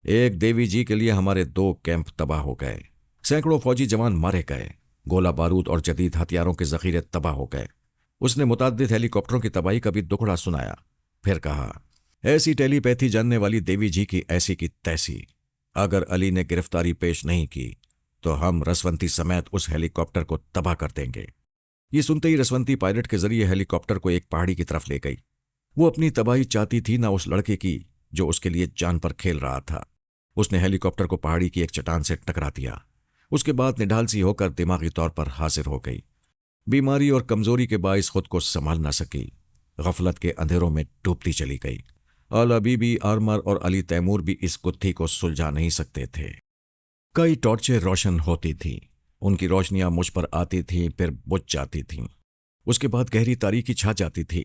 Speaker 1: एक देवी जी के लिए हमारे 2 कैंप तबाह हो गए, सैकड़ों फौजी जवान मारे गए, गोला बारूद और जदीद हथियारों के जखीरे तबाह हो गए। उसने मुतअद्दिद हेलीकॉप्टरों की तबाही का भी दुखड़ा सुनाया। फिर कहा, ऐसी टेलीपैथी जानने वाली देवी जी की ऐसी की तैसी। अगर अली ने गिरफ्तारी पेश नहीं की तो हम रसवंती समेत उस हेलीकॉप्टर को तबाह कर देंगे। ये सुनते ही रसवंती पायलट के जरिए हेलीकॉप्टर को एक पहाड़ी की तरफ ले गई। वो अपनी तबाही चाहती थी ना उस लड़के की जो उसके लिए जान पर खेल रहा था। उसने हेलीकॉप्टर को पहाड़ी की एक चट्टान से टकरा दिया। उसके बाद निढाल सी होकर दिमागी तौर पर हाजिर हो गई। बीमारी और कमजोरी के बाइस खुद को संभाल न सकी, गफलत के अंधेरों में डूबती चली गई। आला बीबी, आर्मर और अली तैमूर भी इस गुत्थी को सुलझा नहीं सकते थे। कई टॉर्चें रोशन होती थीं। उनकी रोशनियां मुझ पर आती थीं, फिर बुझ जाती थीं। उसके बाद गहरी तारीकी छा जाती थी।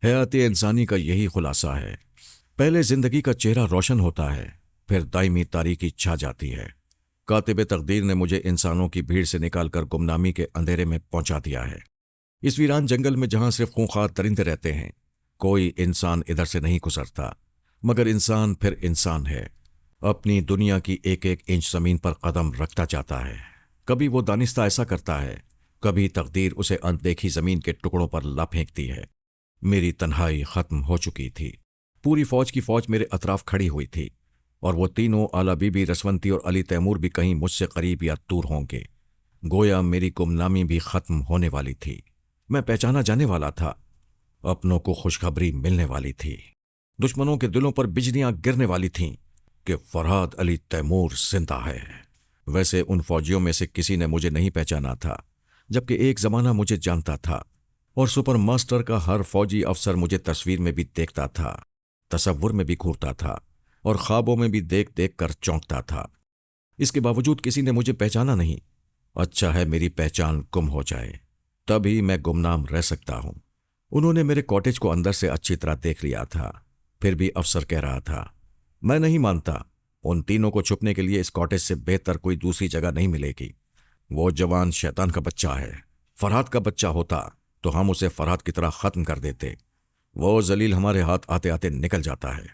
Speaker 1: हयात इंसानी का यही खुलासा है। पहले जिंदगी का चेहरा रोशन होता है, फिर दायमी तारीकी छा जाती है। कातिब तकदीर ने मुझे इंसानों की भीड़ से निकालकर गुमनामी के अंधेरे में पहुंचा दिया है। इस वीरान जंगल में जहां सिर्फ खूंखार दरिंदे रहते हैं, कोई इंसान इधर से नहीं गुजरता। मगर इंसान फिर इंसान है, अपनी दुनिया की एक एक इंच जमीन पर कदम रखता जाता है। कभी वो दानिस्ता ऐसा करता है, कभी तकदीर उसे अनदेखी जमीन के टुकड़ों पर ला फेंकती है। मेरी तन्हाई खत्म हो चुकी थी। पूरी फौज की फौज मेरे अतराफ खड़ी हुई थी, और वो तीनों, आला बीबी, रसवंती और अली तैमूर भी कहीं मुझसे करीब या दूर होंगे। गोया मेरी गुमनामी भी खत्म होने वाली थी। मैं पहचाना जाने वाला था। अपनों को खुशखबरी मिलने वाली थी। दुश्मनों के दिलों पर बिजलियां गिरने वाली थीं कि फरहाद अली तैमूर जिंदा है। वैसे उन फौजियों में से किसी ने मुझे नहीं पहचाना था, जबकि एक जमाना मुझे जानता था, और सुपर मास्टर का हर फौजी अफसर मुझे तस्वीर में भी देखता था, तसव्वुर में भी घूरता था, और ख्वाबों में भी देख देख कर चौंकता था। इसके बावजूद किसी ने मुझे पहचाना नहीं। अच्छा है मेरी पहचान गुम हो जाए, तभी मैं गुमनाम रह सकता हूं। उन्होंने मेरे कॉटेज को अंदर से अच्छी तरह देख लिया था। फिर भी अफसर कह रहा था, मैं नहीं मानता। उन तीनों को छुपने के लिए इस कॉटेज से बेहतर कोई दूसरी जगह नहीं मिलेगी। वो जवान शैतान का बच्चा है। फरहाद का बच्चा होता तो हम उसे फरहाद की तरह खत्म कर देते। वो जलील हमारे हाथ आते आते निकल जाता है।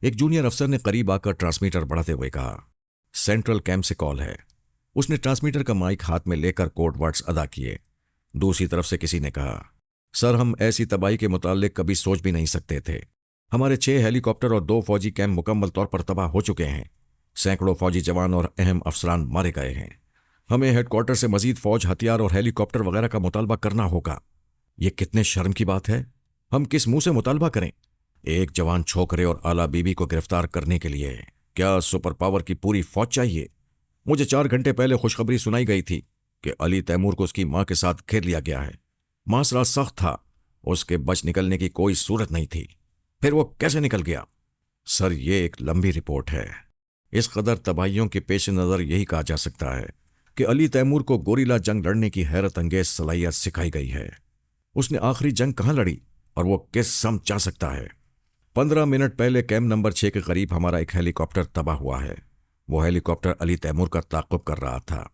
Speaker 1: एक जूनियर अफसर ने करीब आकर ट्रांसमीटर बढ़ाते हुए कहा, सेंट्रल कैंप से कॉल है। उसने ट्रांसमीटर का माइक हाथ में लेकर कोड वर्ड्स अदा किए। दूसरी तरफ से किसी ने कहा, सर, हम ऐसी तबाही के मुताल्लिक कभी सोच भी नहीं सकते थे। हमारे 6 हेलीकॉप्टर और 2 फौजी कैंप मुकम्मल तौर पर तबाह हो चुके हैं। सैकड़ों फौजी जवान और अहम अफसरान मारे गए हैं। हमें हेडक्वार्टर से मजीद फौज, हथियार और हेलीकॉप्टर वगैरह का मुतालबा करना होगा। ये कितने शर्म की बात है। हम किस मुंह से मुतालबा करें? एक जवान छोकरे और आला बीबी को गिरफ्तार करने के लिए क्या सुपर पावर की पूरी फौज चाहिए? मुझे 4 घंटे पहले खुशखबरी सुनाई गई थी कि अली तैमूर को उसकी मां के साथ घेर लिया गया है। मासरा सख्त था, उसके बच निकलने की कोई सूरत नहीं थी। फिर वो कैसे निकल गया? सर, ये एक लंबी रिपोर्ट है। इस कदर तबाहियों के पेश नज़र यही कहा जा सकता है कि अली तैमूर को गोरिल्ला जंग लड़ने की हैरत अंगेज सलाहियत सिखाई गई है। उसने आखिरी जंग कहाँ लड़ी और वो किस सम जा सकता है? 15 मिनट पहले कैंप नंबर 6 के करीब हमारा एक हेलीकॉप्टर तबाह हुआ है। वो हेलीकॉप्टर अली तैमूर का ताक़ुब कर रहा था।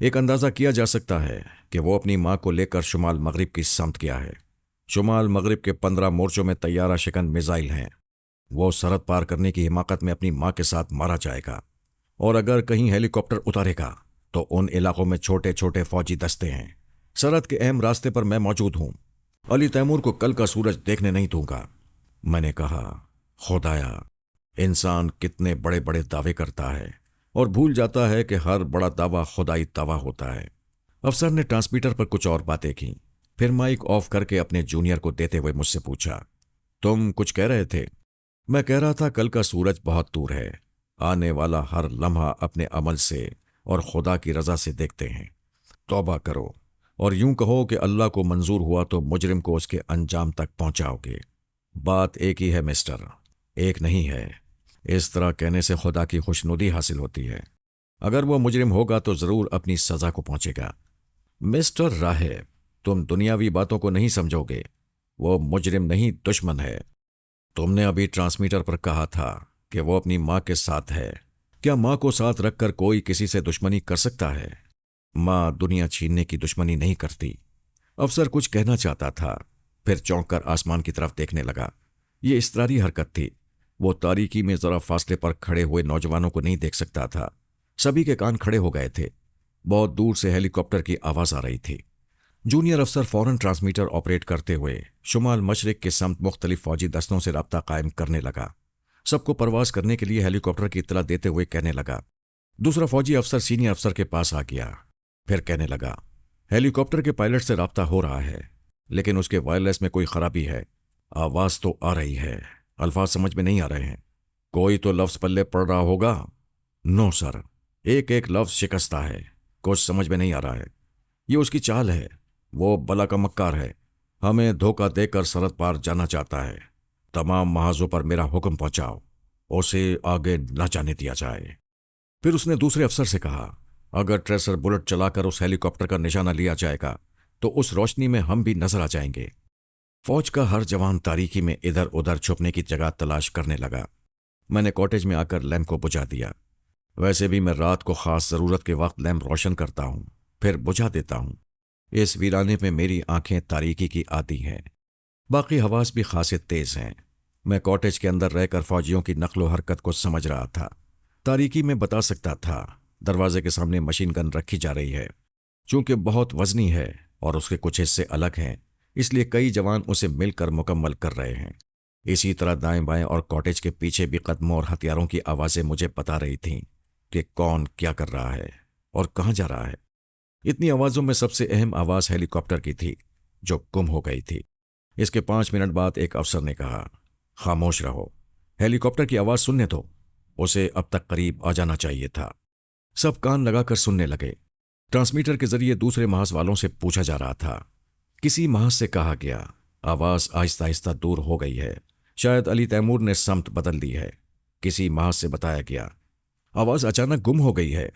Speaker 1: एक अंदाज़ा किया जा सकता है कि वो अपनी मां को लेकर शुमाल मगरिब की समत गया है। शुमाल मगरिब के 15 मोर्चों में तैयारा शिकन मिसाइल हैं। वो सरहद पार करने की हिमाकत में अपनी मां के साथ मारा जाएगा, और अगर कहीं हेलीकॉप्टर उतारेगा तो उन इलाकों में छोटे छोटे फौजी दस्ते हैं। सरहद के अहम रास्ते पर मैं मौजूद हूं। अली तैमूर को कल का सूरज देखने नहीं दूंगा। मैंने कहा, खुदाया, इंसान कितने बड़े बड़े दावे करता है और भूल जाता है कि हर बड़ा दावा खुदाई दावा होता है। अफसर ने ट्रांसमीटर पर कुछ और बातें की, फिर माइक ऑफ करके अपने जूनियर को देते हुए मुझसे पूछा, तुम कुछ कह रहे थे? मैं कह रहा था, कल का सूरज बहुत दूर है। आने वाला हर लम्हा अपने अमल से और खुदा की रजा से देखते हैं। तौबा करो और यूं कहो कि अल्लाह को मंजूर हुआ तो मुजरिम को उसके अंजाम तक पहुंचाओगे। बात एक ही है मिस्टर, एक नहीं है। इस तरह कहने से खुदा की खुशनुदी हासिल होती है। अगर वो मुजरिम होगा तो जरूर अपनी सजा को पहुंचेगा। मिस्टर राहे, तुम दुनियावी बातों को नहीं समझोगे। वो मुजरिम नहीं, दुश्मन है। तुमने अभी ट्रांसमीटर पर कहा था कि वो अपनी मां के साथ है। क्या माँ को साथ रखकर कोई किसी से दुश्मनी कर सकता है? माँ दुनिया छीनने की दुश्मनी नहीं करती। अफसर कुछ कहना चाहता था, फिर चौंक कर आसमान की तरफ देखने लगा। ये इसरारी हरकत थी। वो तारीकी में जरा फासले पर खड़े हुए नौजवानों को नहीं देख सकता था। सभी के कान खड़े हो गए थे। बहुत दूर से हेलीकॉप्टर की आवाज आ रही थी। जूनियर अफसर फौरन ट्रांसमीटर ऑपरेट करते हुए शुमाल मशरिक के समत मुख्तलिफ फौजी दस्तों से रब्ता कायम करने लगा। सबको परवाज करने के लिए हेलीकॉप्टर की इत्तला देते हुए कहने लगा। दूसरा फौजी अफसर सीनियर अफसर के पास आ गया। फिर कहने लगा, हेलीकॉप्टर के पायलट से रब्ता हो रहा है, लेकिन उसके वायरलेस में कोई खराबी है। आवाज तो आ रही है, अल्फाज समझ में नहीं आ रहे हैं। कोई तो लफ्ज पल्ले पड़ रहा होगा। नो सर, एक एक लफ्ज शिकस्ता है, कुछ समझ में नहीं आ रहा है। ये उसकी चाल है, वो बला का मक्कार है। हमें धोखा देकर सरहद पार जाना चाहता है। तमाम महाजों पर मेरा हुक्म पहुंचाओ, उसे आगे न जाने दिया जाए। फिर उसने दूसरे अफसर से कहा, अगर ट्रेसर बुलेट चलाकर उस हेलीकॉप्टर का निशाना लिया जाएगा तो उस रोशनी में हम भी नजर आ जाएंगे। फौज का हर जवान तारीकी में इधर उधर छुपने की जगह तलाश करने लगा। मैंने कॉटेज में आकर लैंप को बुझा दिया। वैसे भी मैं रात को खास जरूरत के वक्त लैंप रोशन करता हूं, फिर बुझा देता हूं। इस वीराने में मेरी आंखें तारीकी की आती हैं, बाकी हवास भी खासे तेज हैं। मैं कॉटेज के अंदर रहकर फौजियों की नकलो हरकत को समझ रहा था। तारीकी में बता सकता था दरवाजे के सामने मशीन गन रखी जा रही है। चूंकि बहुत वजनी है और उसके कुछ हिस्से अलग हैं, इसलिए कई जवान उसे मिलकर मुकम्मल कर रहे हैं। इसी तरह दाएं बाएं और कॉटेज के पीछे भी कदमों और हथियारों की आवाजें मुझे बता रही थीं कि कौन क्या कर रहा है और कहाँ जा रहा है। इतनी आवाजों में सबसे अहम आवाज हेलीकॉप्टर की थी, जो गुम हो गई थी। इसके 5 मिनट बाद एक अफसर ने कहा, खामोश रहो, हेलीकॉप्टर की आवाज सुनने दो, उसे अब तक करीब आ जाना चाहिए था। सब कान लगाकर सुनने लगे। ट्रांसमीटर के जरिए दूसरे महाज वालों से पूछा जा रहा था। किसी महाज से कहा गया, आवाज आहिस्ता आहिस्ता दूर हो गई है, शायद अली तैमूर ने समत बदल दी है। किसी महाज से बताया गया, आवाज अचानक गुम हो गई है।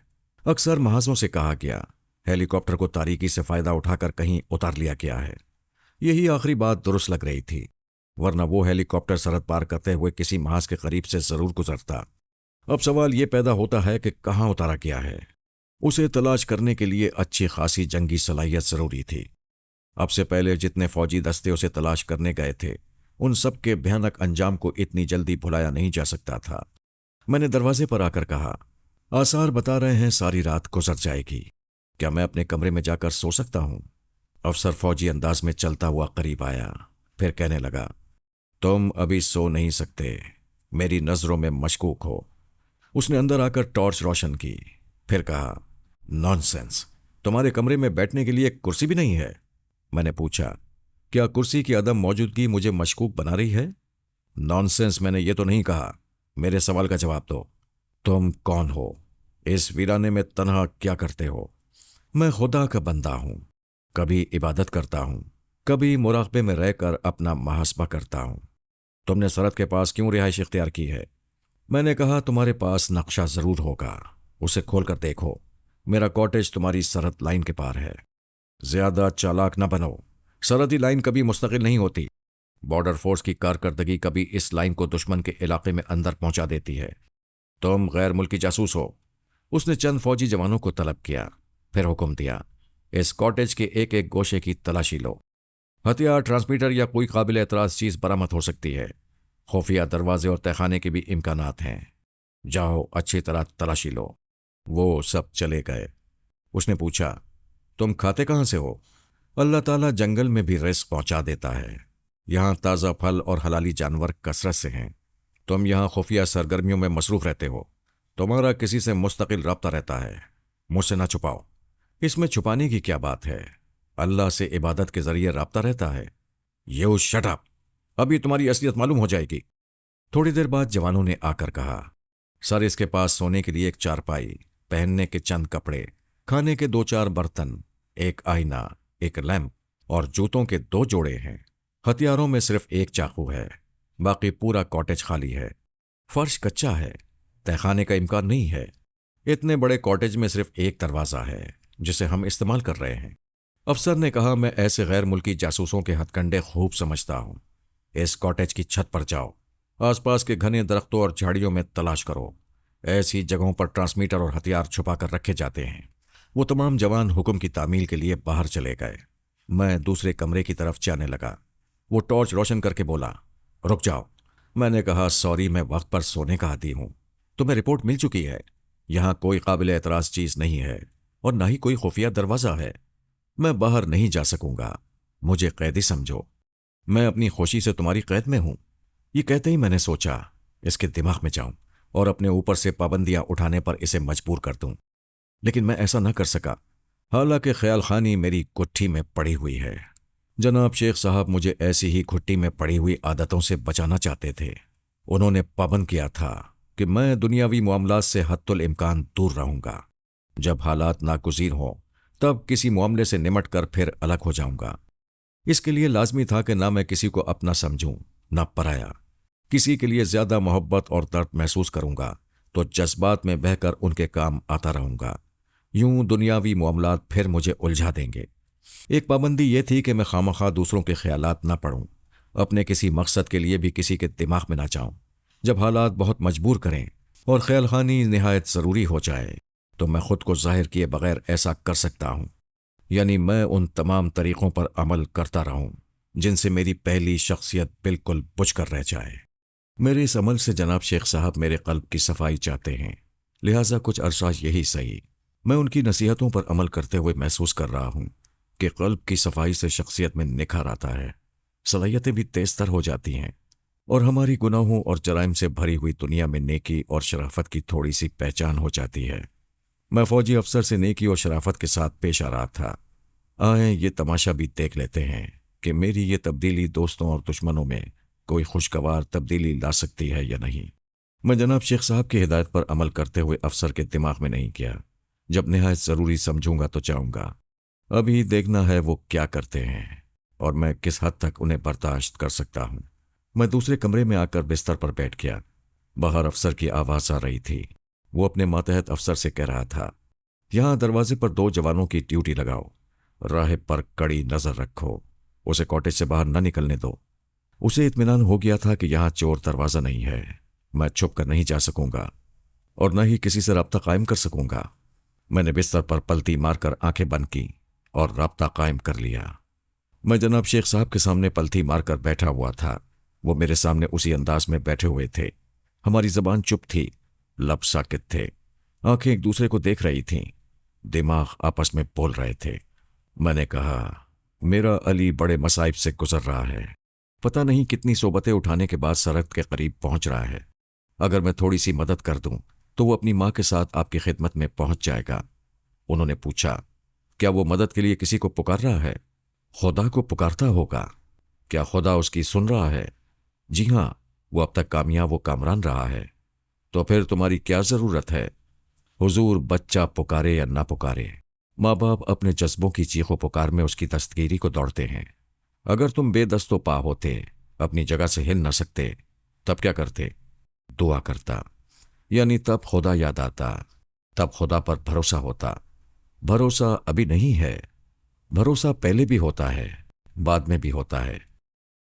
Speaker 1: अक्सर महाजों से कहा गया, हेलीकॉप्टर को तारीकी से फायदा उठाकर कहीं उतार लिया गया है। यही आखिरी बात दुरुस्त लग रही थी, वरना वो हेलीकॉप्टर सरहद पार करते हुए किसी महाज के करीब से जरूर गुजरता। अब सवाल ये पैदा होता है कि कहाँ उतारा गया है। उसे तलाश करने के लिए अच्छी खासी जंगी सलाहियत जरूरी थी। अब से पहले जितने फौजी दस्ते उसे तलाश करने गए थे, उन सब के भयानक अंजाम को इतनी जल्दी भुलाया नहीं जा सकता था। मैंने दरवाजे पर आकर कहा, आसार बता रहे हैं सारी रात गुजर जाएगी, क्या मैं अपने कमरे में जाकर सो सकता हूं? अफसर फौजी अंदाज में चलता हुआ करीब आया, फिर कहने लगा, तुम अभी सो नहीं सकते, मेरी नजरों में मशकूक हो। उसने अंदर आकर टॉर्च रोशन की, फिर कहा, नॉनसेंस, तुम्हारे कमरे में बैठने के लिए एक कुर्सी भी नहीं है? मैंने पूछा, क्या कुर्सी की अदम मौजूदगी मुझे मशकूक बना रही है? नॉनसेंस, मैंने ये तो नहीं कहा, मेरे सवाल का जवाब दो। तुम कौन हो? इस वीराने में तन्हा क्या करते हो? मैं खुदा का बंदा हूं, कभी इबादत करता हूं, कभी मुराकबे में रहकर अपना मुहासबा करता हूं। तुमने सरहद के पास क्यों रिहाइश इख्तियार की है? मैंने कहा, तुम्हारे पास नक्शा जरूर होगा, उसे खोलकर देखो। मेरा कॉटेज तुम्हारी सरहद लाइन के पार है। ज्यादा चालाक न बनो, सरहदी लाइन कभी मुस्तकिल नहीं होती। बॉर्डर फोर्स की कारकर्दगी कभी इस लाइन को दुश्मन के इलाके में अंदर पहुंचा देती है। तुम गैर मुल्की जासूस हो। उसने चंद फौजी जवानों को तलब किया, फिर हुक्म दिया, इस कॉटेज के एक एक गोशे की तलाशी लो। हथियार, ट्रांसमीटर या कोई काबिल एतराज चीज बरामद हो सकती है। खुफिया दरवाजे और तहखाने के भी इम्कानात हैं। जाओ, अच्छी तरह तलाशी लो। वो सब चले गए। उसने पूछा, तुम खाते कहाँ से हो? अल्लाह ताला जंगल में भी रिस्क पहुंचा देता है। यहाँ ताज़ा फल और हलाली जानवर कसरत से हैं। तुम यहाँ खुफिया सरगर्मियों में मसरूफ रहते हो। तुम्हारा किसी से मुस्तकिल रब्ता रहता है। मुझसे ना छुपाओ। इसमें छुपाने की क्या बात है? अल्लाह से इबादत के जरिए रब्ता रहता है। यू शट अप, अभी तुम्हारी असलियत मालूम हो जाएगी। थोड़ी देर बाद जवानों ने आकर कहा, सर, इसके पास सोने के लिए एक चारपाई, पहनने के चंद कपड़े, खाने के 2-4 बर्तन, एक आईना, एक लैंप और जूतों के 2 जोड़े हैं। हथियारों में सिर्फ एक चाकू है, बाकी पूरा कॉटेज खाली है। फर्श कच्चा है, तहखाने का इम्कान नहीं है। इतने बड़े कॉटेज में सिर्फ एक दरवाजा है जिसे हम इस्तेमाल कर रहे हैं। अफसर ने कहा, मैं ऐसे गैर मुल्की जासूसों के हथकंडे खूब समझता हूं। इस कॉटेज की छत पर जाओ, आसपास के घने दरख्तों और झाड़ियों में तलाश करो। ایسی جگہوں پر ٹرانسمیٹر اور ہتھیار چھپا کر رکھے جاتے ہیں۔ وہ تمام جوان حکم کی تعمیل کے لیے باہر چلے گئے۔ میں دوسرے کمرے کی طرف جانے لگا۔ وہ ٹارچ روشن کر کے بولا، رک جاؤ۔ میں نے کہا، سوری، میں وقت پر سونے کا عادی ہوں۔ تمہیں رپورٹ مل چکی ہے۔ یہاں کوئی قابل اعتراض چیز نہیں ہے اور نہ ہی کوئی خفیہ دروازہ ہے۔ میں باہر نہیں جا سکوں گا۔ مجھے قیدی سمجھو۔ میں اپنی خوشی سے تمہاری قید میں ہوں۔ یہ کہتے ہی میں نے سوچا اس کے دماغ میں جاؤں اور اپنے اوپر سے پابندیاں اٹھانے پر اسے مجبور کر دوں، لیکن میں ایسا نہ کر سکا، حالانکہ خیال خانی میری گٹھی میں پڑی ہوئی ہے۔ جناب شیخ صاحب مجھے ایسی ہی گھٹی میں پڑی ہوئی عادتوں سے بچانا چاہتے تھے۔ انہوں نے پابند کیا تھا کہ میں دنیاوی معاملات سے حتی الامکان دور رہوں گا۔ جب حالات ناگزیر ہوں تب کسی معاملے سے نمٹ کر پھر الگ ہو جاؤں گا۔ اس کے لیے لازمی تھا کہ نہ میں کسی کو اپنا سمجھوں نہ پرایا۔ کسی کے لیے زیادہ محبت اور درد محسوس کروں گا تو جذبات میں بہہ کر ان کے کام آتا رہوں گا۔ یوں دنیاوی معاملات پھر مجھے الجھا دیں گے۔ ایک پابندی یہ تھی کہ میں خامخواہ دوسروں کے خیالات نہ پڑھوں، اپنے کسی مقصد کے لیے بھی کسی کے دماغ میں نہ جاؤں۔ جب حالات بہت مجبور کریں اور خیال خانی نہایت ضروری ہو جائے تو میں خود کو ظاہر کیے بغیر ایسا کر سکتا ہوں، یعنی میں ان تمام طریقوں پر عمل کرتا رہوں جن سے میری پہلی شخصیت بالکل بجھ کر رہ جائے۔ میرے اس عمل سے جناب شیخ صاحب میرے قلب کی صفائی چاہتے ہیں، لہٰذا کچھ عرصہ یہی صحیح۔ میں ان کی نصیحتوں پر عمل کرتے ہوئے محسوس کر رہا ہوں کہ قلب کی صفائی سے شخصیت میں نکھار آتا ہے، صلاحیتیں بھی تیز تر ہو جاتی ہیں، اور ہماری گناہوں اور جرائم سے بھری ہوئی دنیا میں نیکی اور شرافت کی تھوڑی سی پہچان ہو جاتی ہے۔ میں فوجی افسر سے نیکی اور شرافت کے ساتھ پیش آ رہا تھا۔ آئیں یہ تماشا بھی دیکھ لیتے ہیں کہ میری یہ تبدیلی دوستوں اور دشمنوں میں کوئی خوشگوار تبدیلی لا سکتی ہے یا نہیں۔ میں جناب شیخ صاحب کی ہدایت پر عمل کرتے ہوئے افسر کے دماغ میں نہیں کیا۔ جب نہایت ضروری سمجھوں گا تو چاہوں گا۔ ابھی دیکھنا ہے وہ کیا کرتے ہیں اور میں کس حد تک انہیں برداشت کر سکتا ہوں۔ میں دوسرے کمرے میں آ کر بستر پر بیٹھ گیا۔ باہر افسر کی آواز آ رہی تھی۔ وہ اپنے ماتحت افسر سے کہہ رہا تھا، یہاں دروازے پر 2 جوانوں کی ڈیوٹی لگاؤ، راہب پر کڑی نظر رکھو، اسے کاٹیج سے باہر نہ نکلنے دو۔ اسے اطمینان ہو گیا تھا کہ یہاں چور دروازہ نہیں ہے، میں چھپ کر نہیں جا سکوں گا اور نہ ہی کسی سے رابطہ قائم کر سکوں گا۔ میں نے بستر پر پلتی مار کر آنکھیں بند کی اور رابطہ قائم کر لیا۔ میں جناب شیخ صاحب کے سامنے پلتی مار کر بیٹھا ہوا تھا۔ وہ میرے سامنے اسی انداز میں بیٹھے ہوئے تھے۔ ہماری زبان چپ تھی، لب ساکت تھے، آنکھیں ایک دوسرے کو دیکھ رہی تھیں، دماغ آپس میں بول رہے تھے۔ میں نے کہا، میرا علی بڑے مصائب سے گزر رہا ہے، پتہ نہیں کتنی صحبتیں اٹھانے کے بعد سرحد کے قریب پہنچ رہا ہے۔ اگر میں تھوڑی سی مدد کر دوں تو وہ اپنی ماں کے ساتھ آپ کی خدمت میں پہنچ جائے گا۔ انہوں نے پوچھا، کیا وہ مدد کے لیے کسی کو پکار رہا ہے؟ خدا کو پکارتا ہوگا۔ کیا خدا اس کی سن رہا ہے؟ جی ہاں، وہ اب تک کامیاب و کامران رہا ہے۔ تو پھر تمہاری کیا ضرورت ہے؟ حضور، بچہ پکارے یا نہ پکارے، ماں باپ اپنے جذبوں کی چیخ و پکار میں اس کی دستگیری کو دوڑتے ہیں۔ اگر تم بے دست و پا ہوتے، اپنی جگہ سے ہل نہ سکتے، تب کیا کرتے؟ دعا کرتا، یعنی تب خدا یاد آتا، تب خدا پر بھروسہ ہوتا۔ بھروسہ ابھی نہیں ہے، بھروسہ پہلے بھی ہوتا ہے، بعد میں بھی ہوتا ہے۔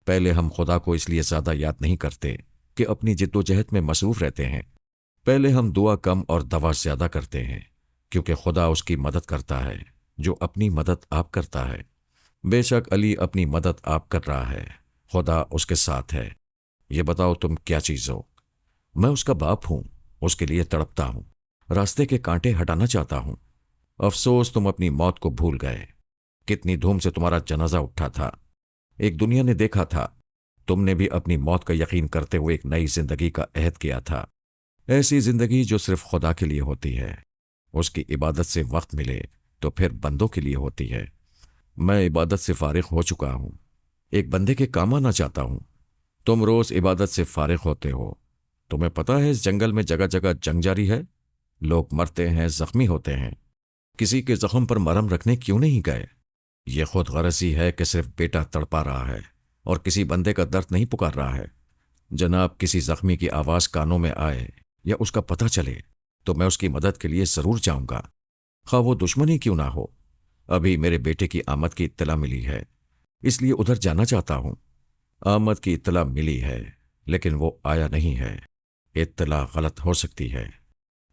Speaker 1: پہلے ہم خدا کو اس لیے زیادہ یاد نہیں کرتے کہ اپنی جد و جہد میں مصروف رہتے ہیں۔ پہلے ہم دعا کم اور دوا زیادہ کرتے ہیں، کیونکہ خدا اس کی مدد کرتا ہے جو اپنی مدد آپ کرتا ہے۔ بے شک علی اپنی مدد آپ کر رہا ہے، خدا اس کے ساتھ ہے۔ یہ بتاؤ تم کیا چیز ہو؟ میں اس کا باپ ہوں، اس کے لیے تڑپتا ہوں، راستے کے کانٹے ہٹانا چاہتا ہوں۔ افسوس تم اپنی موت کو بھول گئے۔ کتنی دھوم سے تمہارا جنازہ اٹھا تھا، ایک دنیا نے دیکھا تھا۔ تم نے بھی اپنی موت کا یقین کرتے ہوئے ایک نئی زندگی کا عہد کیا تھا، ایسی زندگی جو صرف خدا کے لیے ہوتی ہے۔ اس کی عبادت سے وقت ملے تو پھر بندوں کے لیے ہوتی ہے۔ میں عبادت سے فارغ ہو چکا ہوں، ایک بندے کے کام آنا چاہتا ہوں۔ تم روز عبادت سے فارغ ہوتے ہو۔ تمہیں پتہ ہے اس جنگل میں جگہ جگہ جنگ جاری ہے، لوگ مرتے ہیں، زخمی ہوتے ہیں۔ کسی کے زخم پر مرہم رکھنے کیوں نہیں گئے؟ یہ خود غرضی ہے کہ صرف بیٹا تڑپا رہا ہے اور کسی بندے کا درد نہیں پکار رہا ہے۔ جناب، کسی زخمی کی آواز کانوں میں آئے یا اس کا پتہ چلے تو میں اس کی مدد کے لیے ضرور جاؤں گا، خواہ وہ دشمن ہی کیوں نہ ہو۔ ابھی میرے بیٹے کی آمد کی اطلاع ملی ہے، اس لیے ادھر جانا چاہتا ہوں۔ آمد کی اطلاع ملی ہے لیکن وہ آیا نہیں ہے، اطلاع غلط ہو سکتی ہے۔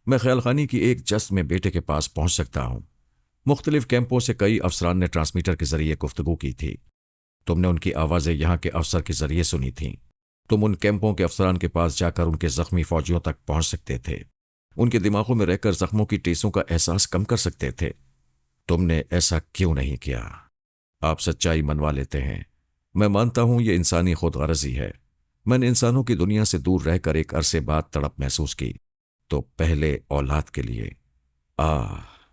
Speaker 1: میں خیال خانی کی ایک جست میں بیٹے کے پاس پہنچ سکتا ہوں۔ مختلف کیمپوں سے کئی افسران نے ٹرانسمیٹر کے ذریعے گفتگو کی تھی۔ تم نے ان کی آوازیں یہاں کے افسر کے ذریعے سنی تھیں۔ تم ان کیمپوں کے افسران کے پاس جا کر ان کے زخمی فوجیوں تک پہنچ سکتے تھے، ان کے دماغوں میں رہ کر زخموں کی ٹیسوں کا احساس کم کر سکتے تھے۔ تم نے ایسا کیوں نہیں کیا؟ آپ سچائی منوا لیتے ہیں۔ میں مانتا ہوں یہ انسانی خود غرضی ہے۔ میں نے انسانوں کی دنیا سے دور رہ کر ایک عرصے بعد تڑپ محسوس کی، تو پہلے اولاد کے لیے۔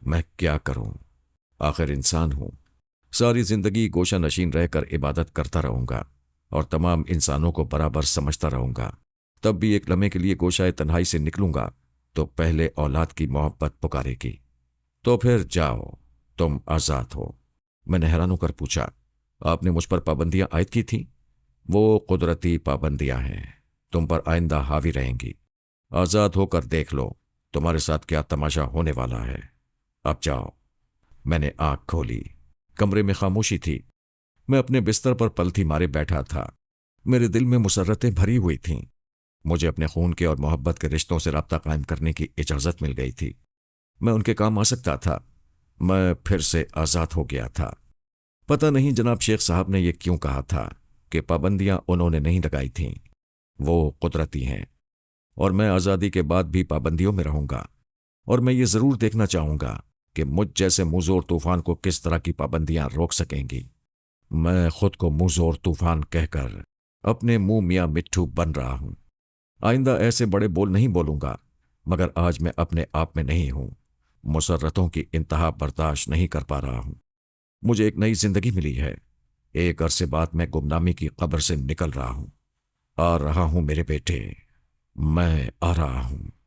Speaker 1: میں کیا کروں؟ آخر انسان ہوں۔ ساری زندگی گوشہ نشین رہ کر عبادت کرتا رہوں گا اور تمام انسانوں کو برابر سمجھتا رہوں گا۔ تب بھی ایک لمحے کے لیے گوشہ تنہائی سے نکلوں گا تو پہلے اولاد کی محبت پکارے گی۔ تو پھر جاؤ، تم آزاد ہو۔ میں نے حیران ہو کر پوچھا، آپ نے مجھ پر پابندیاں عائد کی تھیں؟ وہ قدرتی پابندیاں ہیں، تم پر آئندہ حاوی رہیں گی۔ آزاد ہو کر دیکھ لو تمہارے ساتھ کیا تماشا ہونے والا ہے۔ اب جاؤ۔ میں نے آنکھ کھولی۔ کمرے میں خاموشی تھی۔ میں اپنے بستر پر پلتھی مارے بیٹھا تھا۔ میرے دل میں مسرتیں بھری ہوئی تھیں۔ مجھے اپنے خون کے اور محبت کے رشتوں سے رابطہ قائم کرنے کی اجازت مل گئی تھی۔ میں ان کے کام آ سکتا تھا۔ میں پھر سے آزاد ہو گیا تھا۔ پتہ نہیں جناب شیخ صاحب نے یہ کیوں کہا تھا کہ پابندیاں انہوں نے نہیں لگائی تھیں، وہ قدرتی ہیں، اور میں آزادی کے بعد بھی پابندیوں میں رہوں گا۔ اور میں یہ ضرور دیکھنا چاہوں گا کہ مجھ جیسے منہ زور طوفان کو کس طرح کی پابندیاں روک سکیں گی۔ میں خود کو منہ زور طوفان کہہ کر اپنے منہ میاں مٹھو بن رہا ہوں۔ آئندہ ایسے بڑے بول نہیں بولوں گا، مگر آج میں اپنے آپ میں نہیں ہوں۔ مسرتوں کی انتہا برداشت نہیں کر پا رہا ہوں۔ مجھے ایک نئی زندگی ملی ہے۔ ایک عرصے بعد میں گمنامی کی قبر سے نکل رہا ہوں۔ آ رہا ہوں میرے بیٹے، میں آ رہا ہوں۔